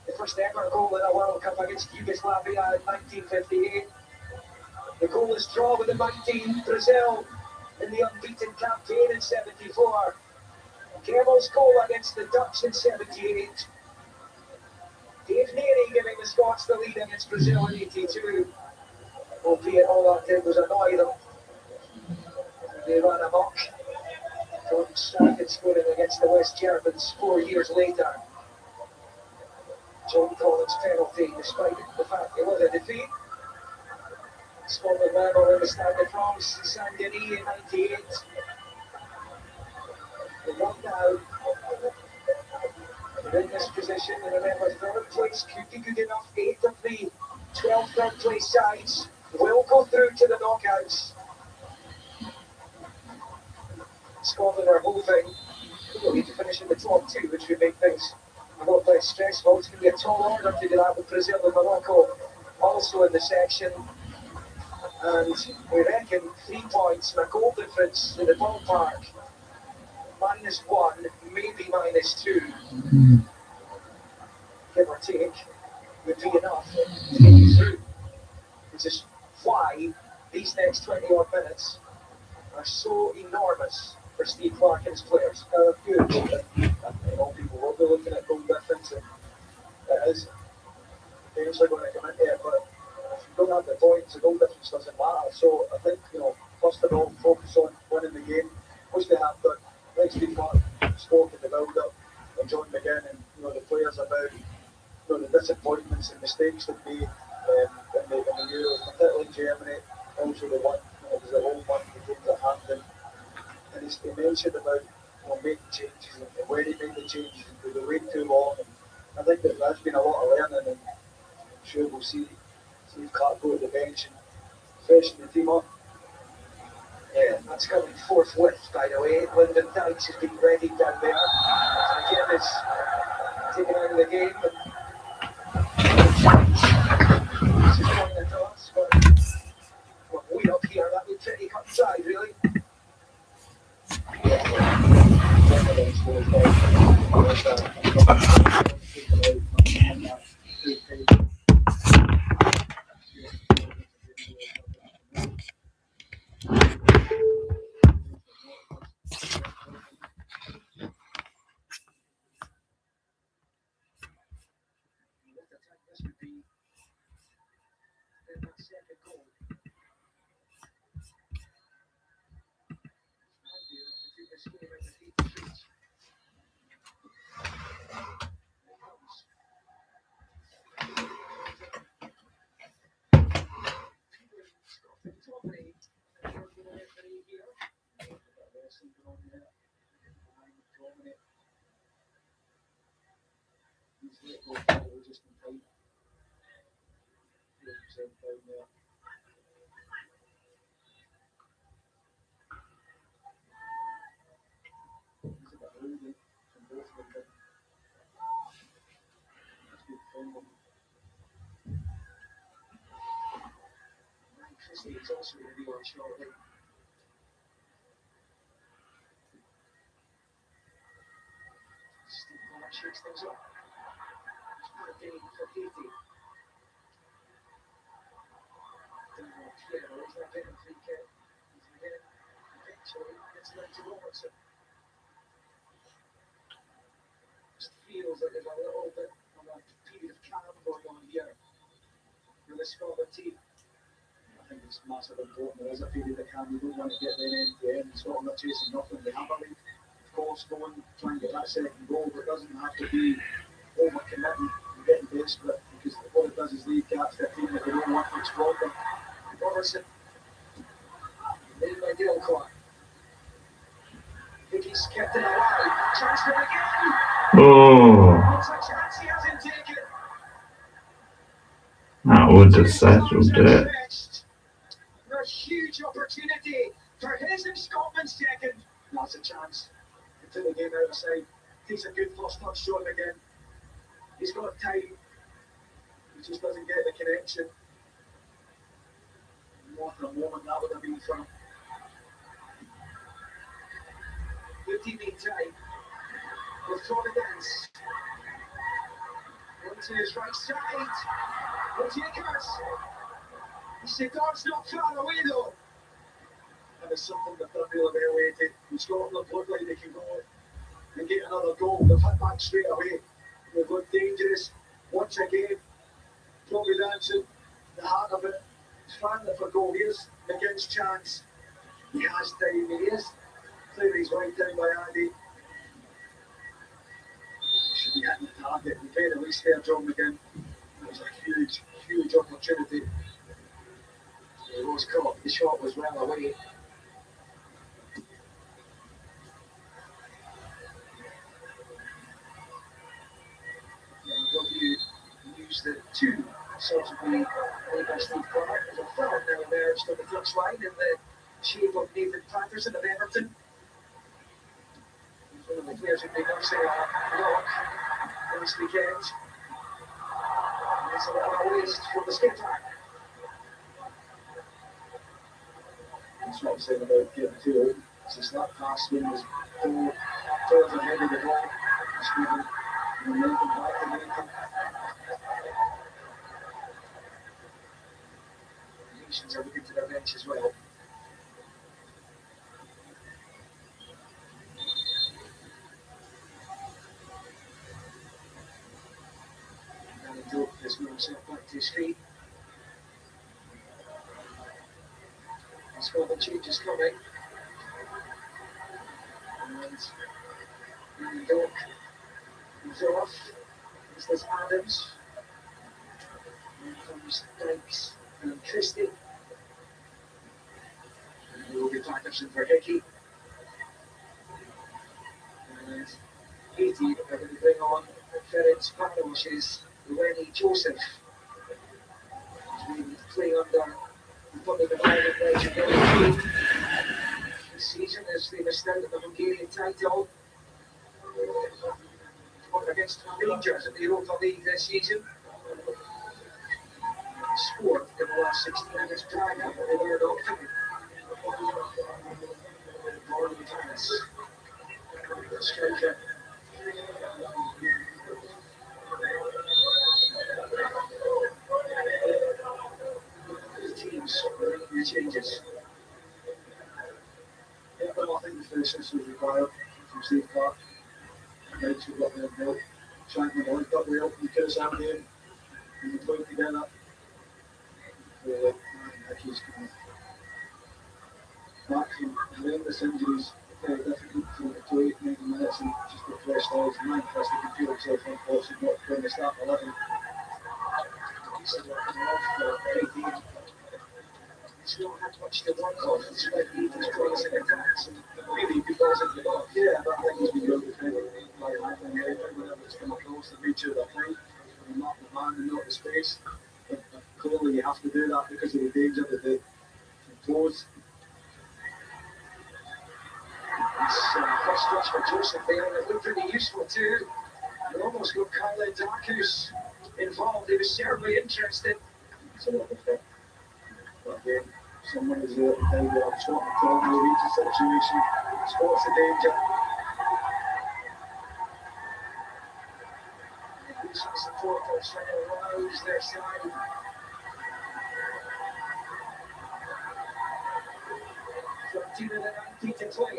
the first ever goal in a World Cup against Yugoslavia in 1958. The goalless draw with the mighty Brazil in the unbeaten campaign in 74. Kemel's goal against the Dutch in 78. Dave Neary giving the Scots the lead against Brazil in 82. Albeit all that did was annoy them. They ran amok. Jordan started scoring against the West Germans 4 years later. John Collins' penalty, despite the fact it was a defeat. Scotland level in the Stade de France, Saint-Denis in 98. But right now, they're in this position, and remember, third place could be good enough. 8 of the 12 third place sides will go through to the knockouts. Scotland are hoping they'll need to finish in the top 2, which would make things a lot less stressful. It's going to be a tall order to do that with Brazil and Morocco also in the section. And we reckon 3 points and a goal difference in the ballpark. -1, maybe -2. Give or take, would be enough to get you through. Which is why these next 20 odd minutes are so enormous for Steve Clarke and his players. Good. All people will be looking at goal difference, and it is eventually going to come into it, but if you don't have the points, the goal difference doesn't matter. So I think, first of all, focus on winning the game, which they have done. Let's be Clarke spoke in the build-up and John McGinn and the players about the disappointments and mistakes they made in the Euros, particularly in Germany, also the one, it was the whole one, the games at Hampton. And he mentioned about making changes and when he made the changes, they were waiting too long. And I think that there's been a lot of learning, and I'm sure we'll see Clarke go to the bench and freshen the team up. Yeah, that's coming forthwith, by the way. Lyndon Dykes has been ready down there. Again, is taken out of the game. This is going to us, but way up here, that would pretty cut and dry, really. This would be that second goal. Might be enough to take this game out of Haiti streets. It's also going to be on shortly. Steve Clarke shakes things up. It's not a day for Haiti. He's not getting free kick. He's getting eventually gets led to Robertson. Just feels like there's a little bit of a period of calm going on here for the Scotland team. I think it's massively important. There is a period of calm. You don't want to get them end to end. Scotland are chasing nothing. They have a lead. Of course, go and try and get that second goal, but it doesn't have to be over-committing and getting desperate, because what it does is leave gaps for a team that they don't want to exploit them. Robertson. Made by Dale Clarke. I think he's kept it alive. Chance for him again. Oh, It's a chance he hasn't taken. that would have settled it. A huge opportunity for his and Scotland's second. That's a chance to take the game out of sight. Takes a good first touch shot again. He's got time. He just doesn't get the connection. What a moment that would have been for him. Good teammate time with Providence. Onto his right side. The takers. God's not far away though. And it's something that they're really well weighted. And Scotland look like they can go and get another goal. They've hit back straight away. They've looked dangerous once again. Providence at the heart of it. It's finally for goal. Here's McGinn's chance. He has time. He is. Clearly he's right down by Andy. Should be hitting the target. The very least there, John McGinn. It was a huge, huge opportunity. He was caught. The shot was well away. You use the two subsequently played by Steve Clarke. There's a third now emerged on the touchline in the shape of Nathan Patterson of Everton. One of the players who've been nursing a knock this weekend. It's a little waste for the skipper. That's what I'm saying about getting too old. It's a slap pass when there's four players ahead of the ball. Stephen, momentum back to Nathan. The nations are looking to their bench as well. And Joe has moved himself back to his feet. He's Scotland changes coming. And in the dock, he's off. There's Adams. Here comes Dykes and Christie. And it will be Patterson for Hickey. And Haiti are going to bring on Ferenc Panos' Lenny Joseph. He's been playing under Republic of Ireland legend Billy Kane this season as they missed out on the Hungarian title. Fought against Rangers in the Europa League this season. Scored in the last 16 minutes prior, but they were not. Morgan Thomas, the striker. The teams making the changes. Yeah, well, I think the first was required from Steve Clarke. Mates have got their belt. Shankman on, got the help from Curse out here. And we put together. He's coming back from horrendous injuries. Very difficult to play 90 minutes and just get fresh legs. Manchester can feel himself on course and not when they start 11. He's working off for 18. He's not had much to work on, despite these promising attacks and really good balls into the box. Yeah, but I think he's been well defended by Hackman and everything whenever it's come across the nature of the fight. And not the man and not the space. But clearly you have to do that because of the danger that they pose. First touch for Joseph there, and it looked pretty useful too. They almost got Kyle Darkus involved. He was certainly interested. It's a lot of fun. But again, someone is there at the time where I'm sort of telling me reads the situation, spots the danger. And some supporters trying to rouse their side. From 19 to 20.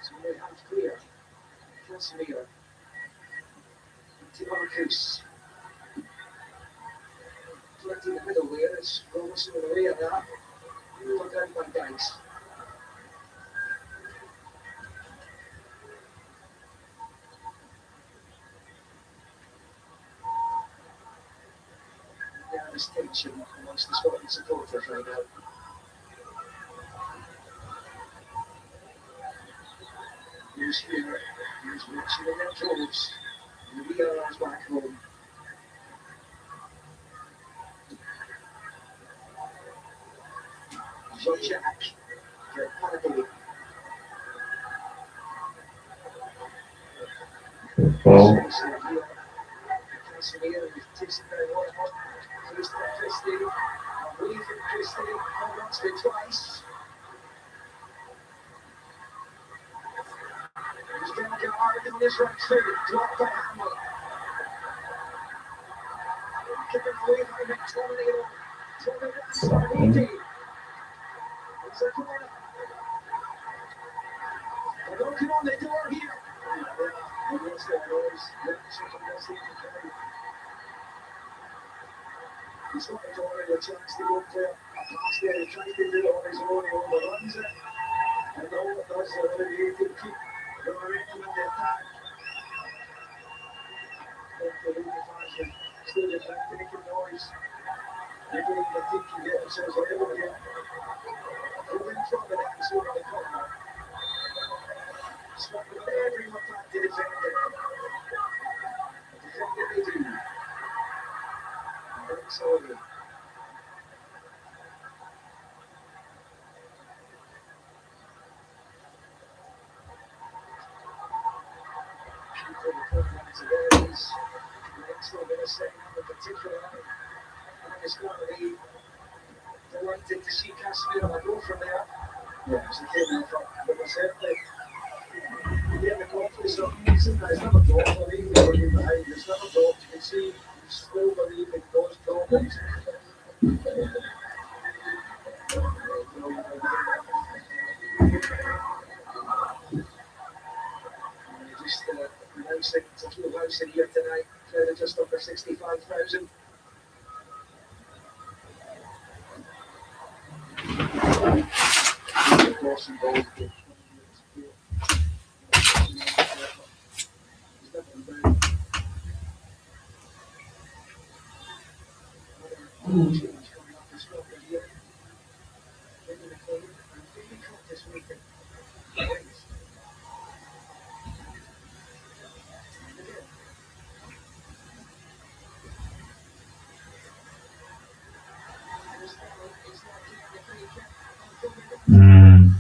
So we have clear. Casimir. Timarcus. Plenty in the middle there. It's Robinson in the way of that. Put down by Dykes. Nervous tension amongst the Scotland supporters right now. Here's here. Here's Richie in their droves. And we are back home. Jean-Jacques. Get Holiday. Casimir takes it very well. Close to Christie. Away from Christie. Not once but twice. He's going to get hard in this right through. Blocked by Hamill. Given away by McTominay. Tominay. It's a corner. They're knocking on the door here. Against their noise, He's got the door and a chance to go for a pass there. He tries to do it on his own. He overruns it. And all it does is alleviate to keep the momentum in the attack. The fashion, still the back making noise. They believe the team can get themselves a level here. Going from the next over the corner. Scotland everyone back to defend it. Defend it they do. Sorry. It's going to be delighted to see Casimir on the go from there. yeah, it's a game of but I said that get the confidence up. It's never dropped for me when you're behind. It's never dropped. You can see you still believe in God's problems. Just announcing it's a full house in here tonight. Crowd of just under 65,000. lost involved with Mm.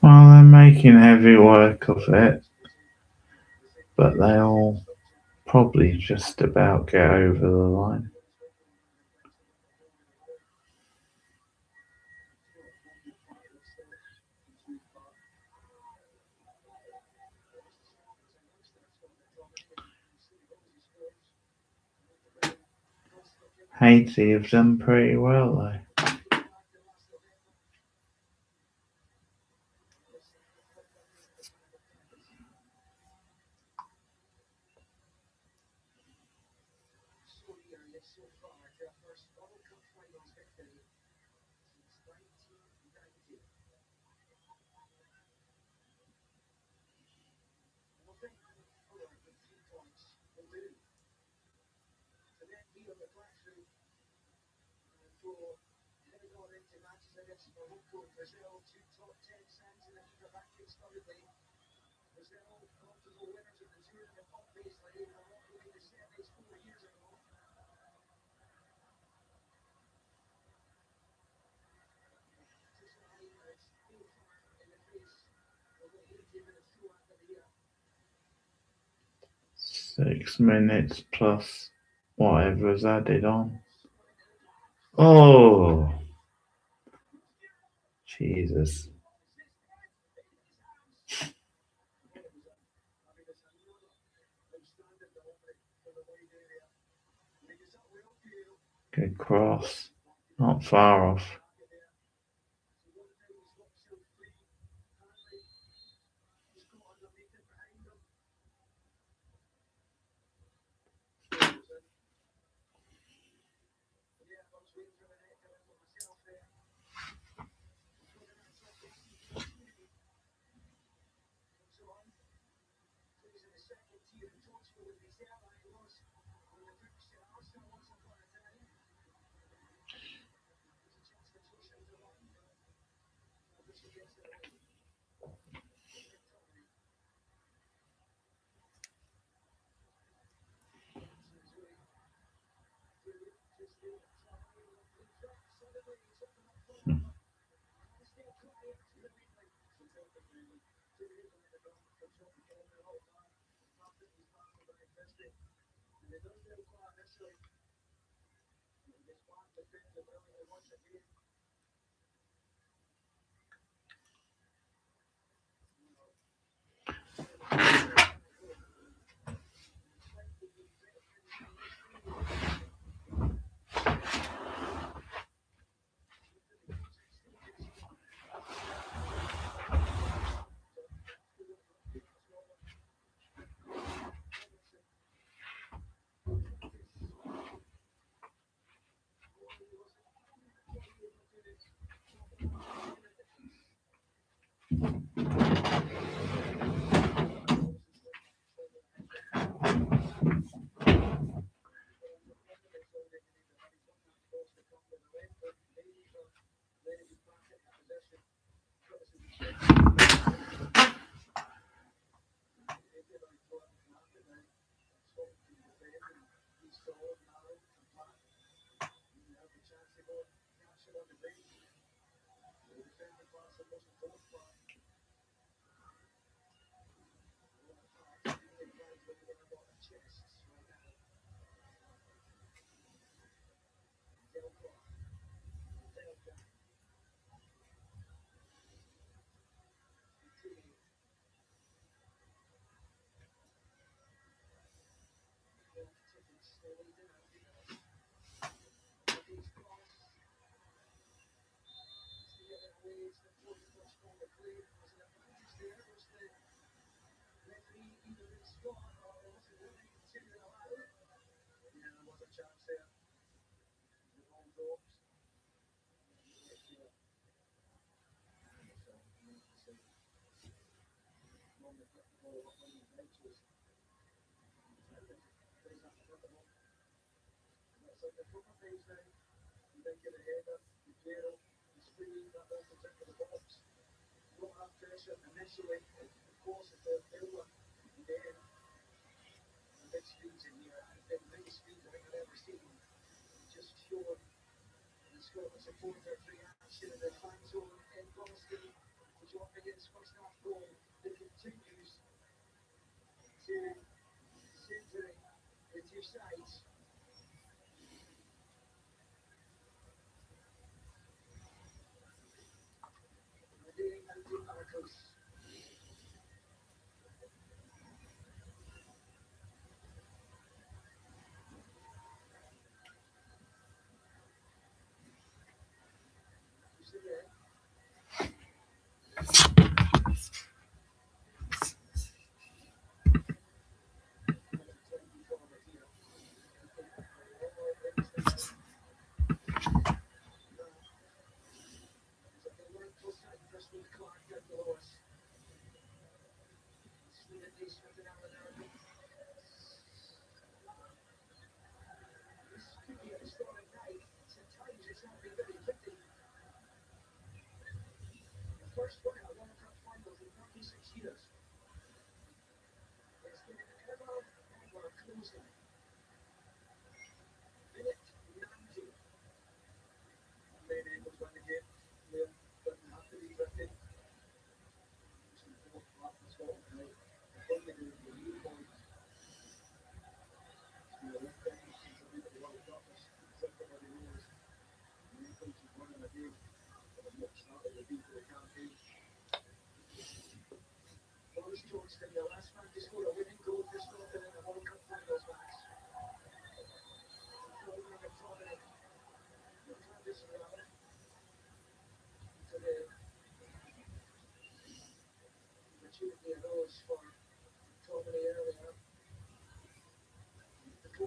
Well, they're making heavy work of it, but they'll probably just about get over the line. Haiti have done pretty well, though. Six minutes plus whatever's added on. Oh, Jesus. Good cross. Not far off.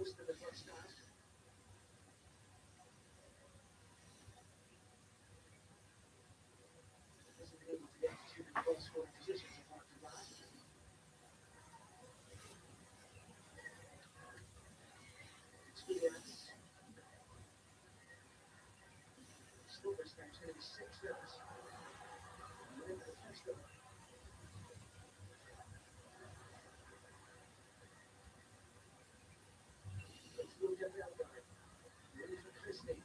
close to the first half. Hasn't been able to get to the goal scoring positions apart from that. Experience. Stoppers time is going to be 6 minutes. And then the first one. Let's go get the other guy. Ready for Christie.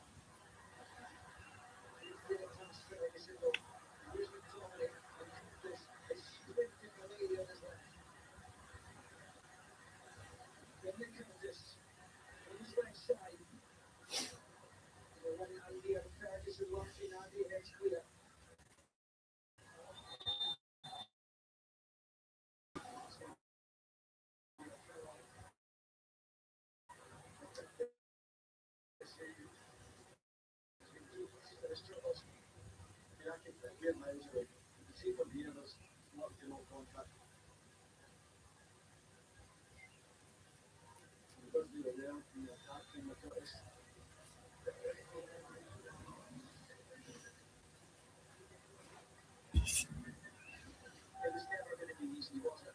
It was never going to be easy, was it?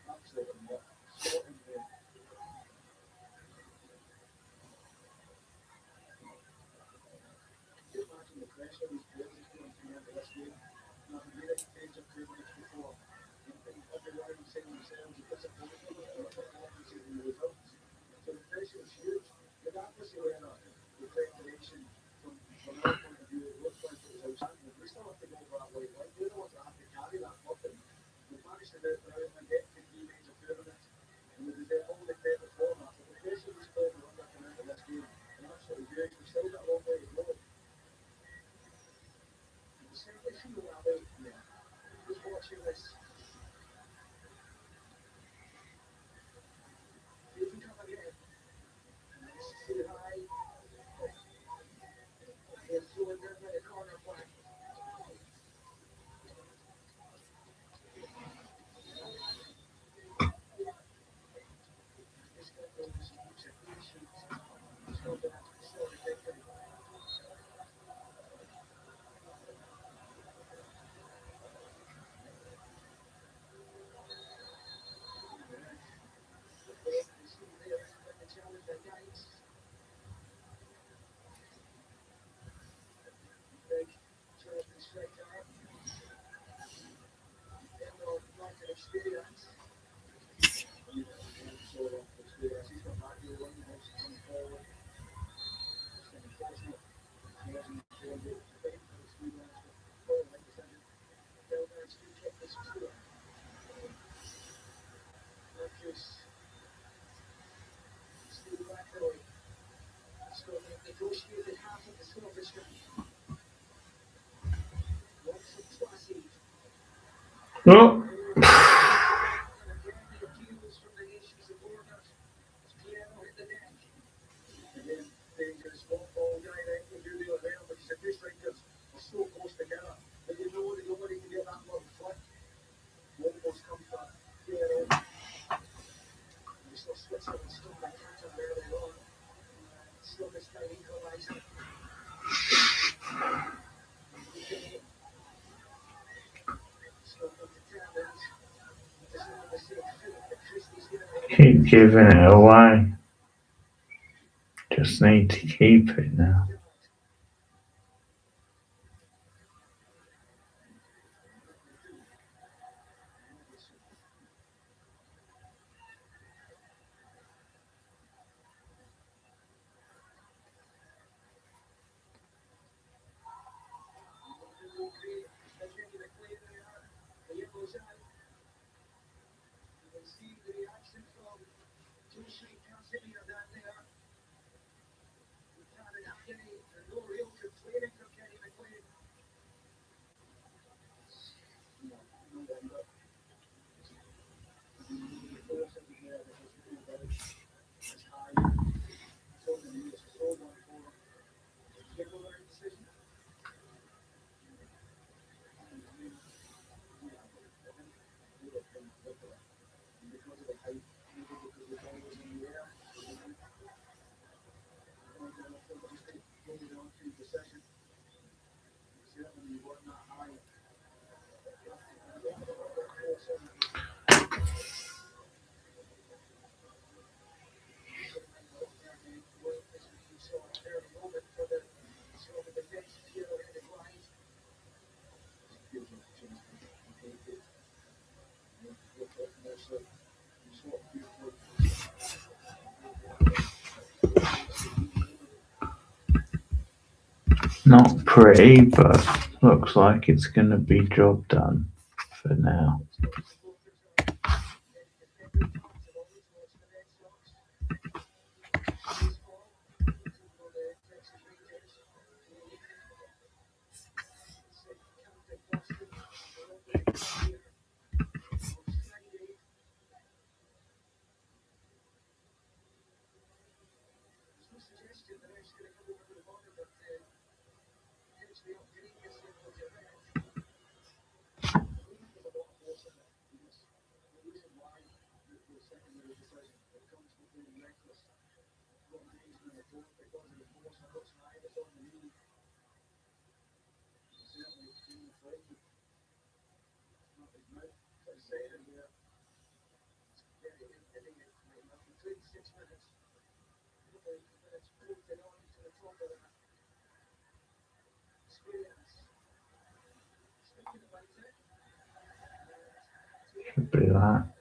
Absolutely not. Scotland win. Can you imagine the pressure these players are feeling coming into this game? Now, the unit games are privileged before. And everyone is saying themselves are disappointed with their performances and the results. So the pressure is huge. Regardless of whether the preparation from our point of view, it looks like it was outstanding. We still have to go for that way. Like, we're the ones that have to carry that burden. We've managed to do it now and get to 3 major tournaments, and we deserve all the credit for that. But the pressure these players are under coming into this game is absolutely huge. We've still got a long way to go. And we certainly feel that way. Yeah. Who's watching this? You can come again. Say hi. Here's throwing down by the corner flag. This guy goes to patient. So that sort of victory. The challenge that guys. Big Charlton striker. And the lack of experience. So experience. He's got back here, one wants to come forward. It's unfortunate. He hasn't shown the faith for the Swedes. But like I said, they'll actually kick this too. Marcus. Steve Blackwell. Scotland negotiated half of the Scottish ground. Lots of classy. Oh, Again, dangerous ball directly to the other, but the two strikers are so close together that you know that nobody can get that little flick. Almost come for Piero. You saw Switzerland still the catch up early on. Still this time equaliser. Scotland determined. Just not the same fate that Christie's given it. keep giving it away. Just need to keep it now. See the reaction from Joshi Casimir down there. We can't have any Not pretty, but looks like it's going to be job done for now. Should be that.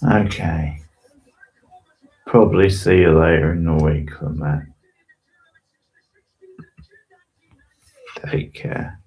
Okay. Probably see you later in the week on that. Take care.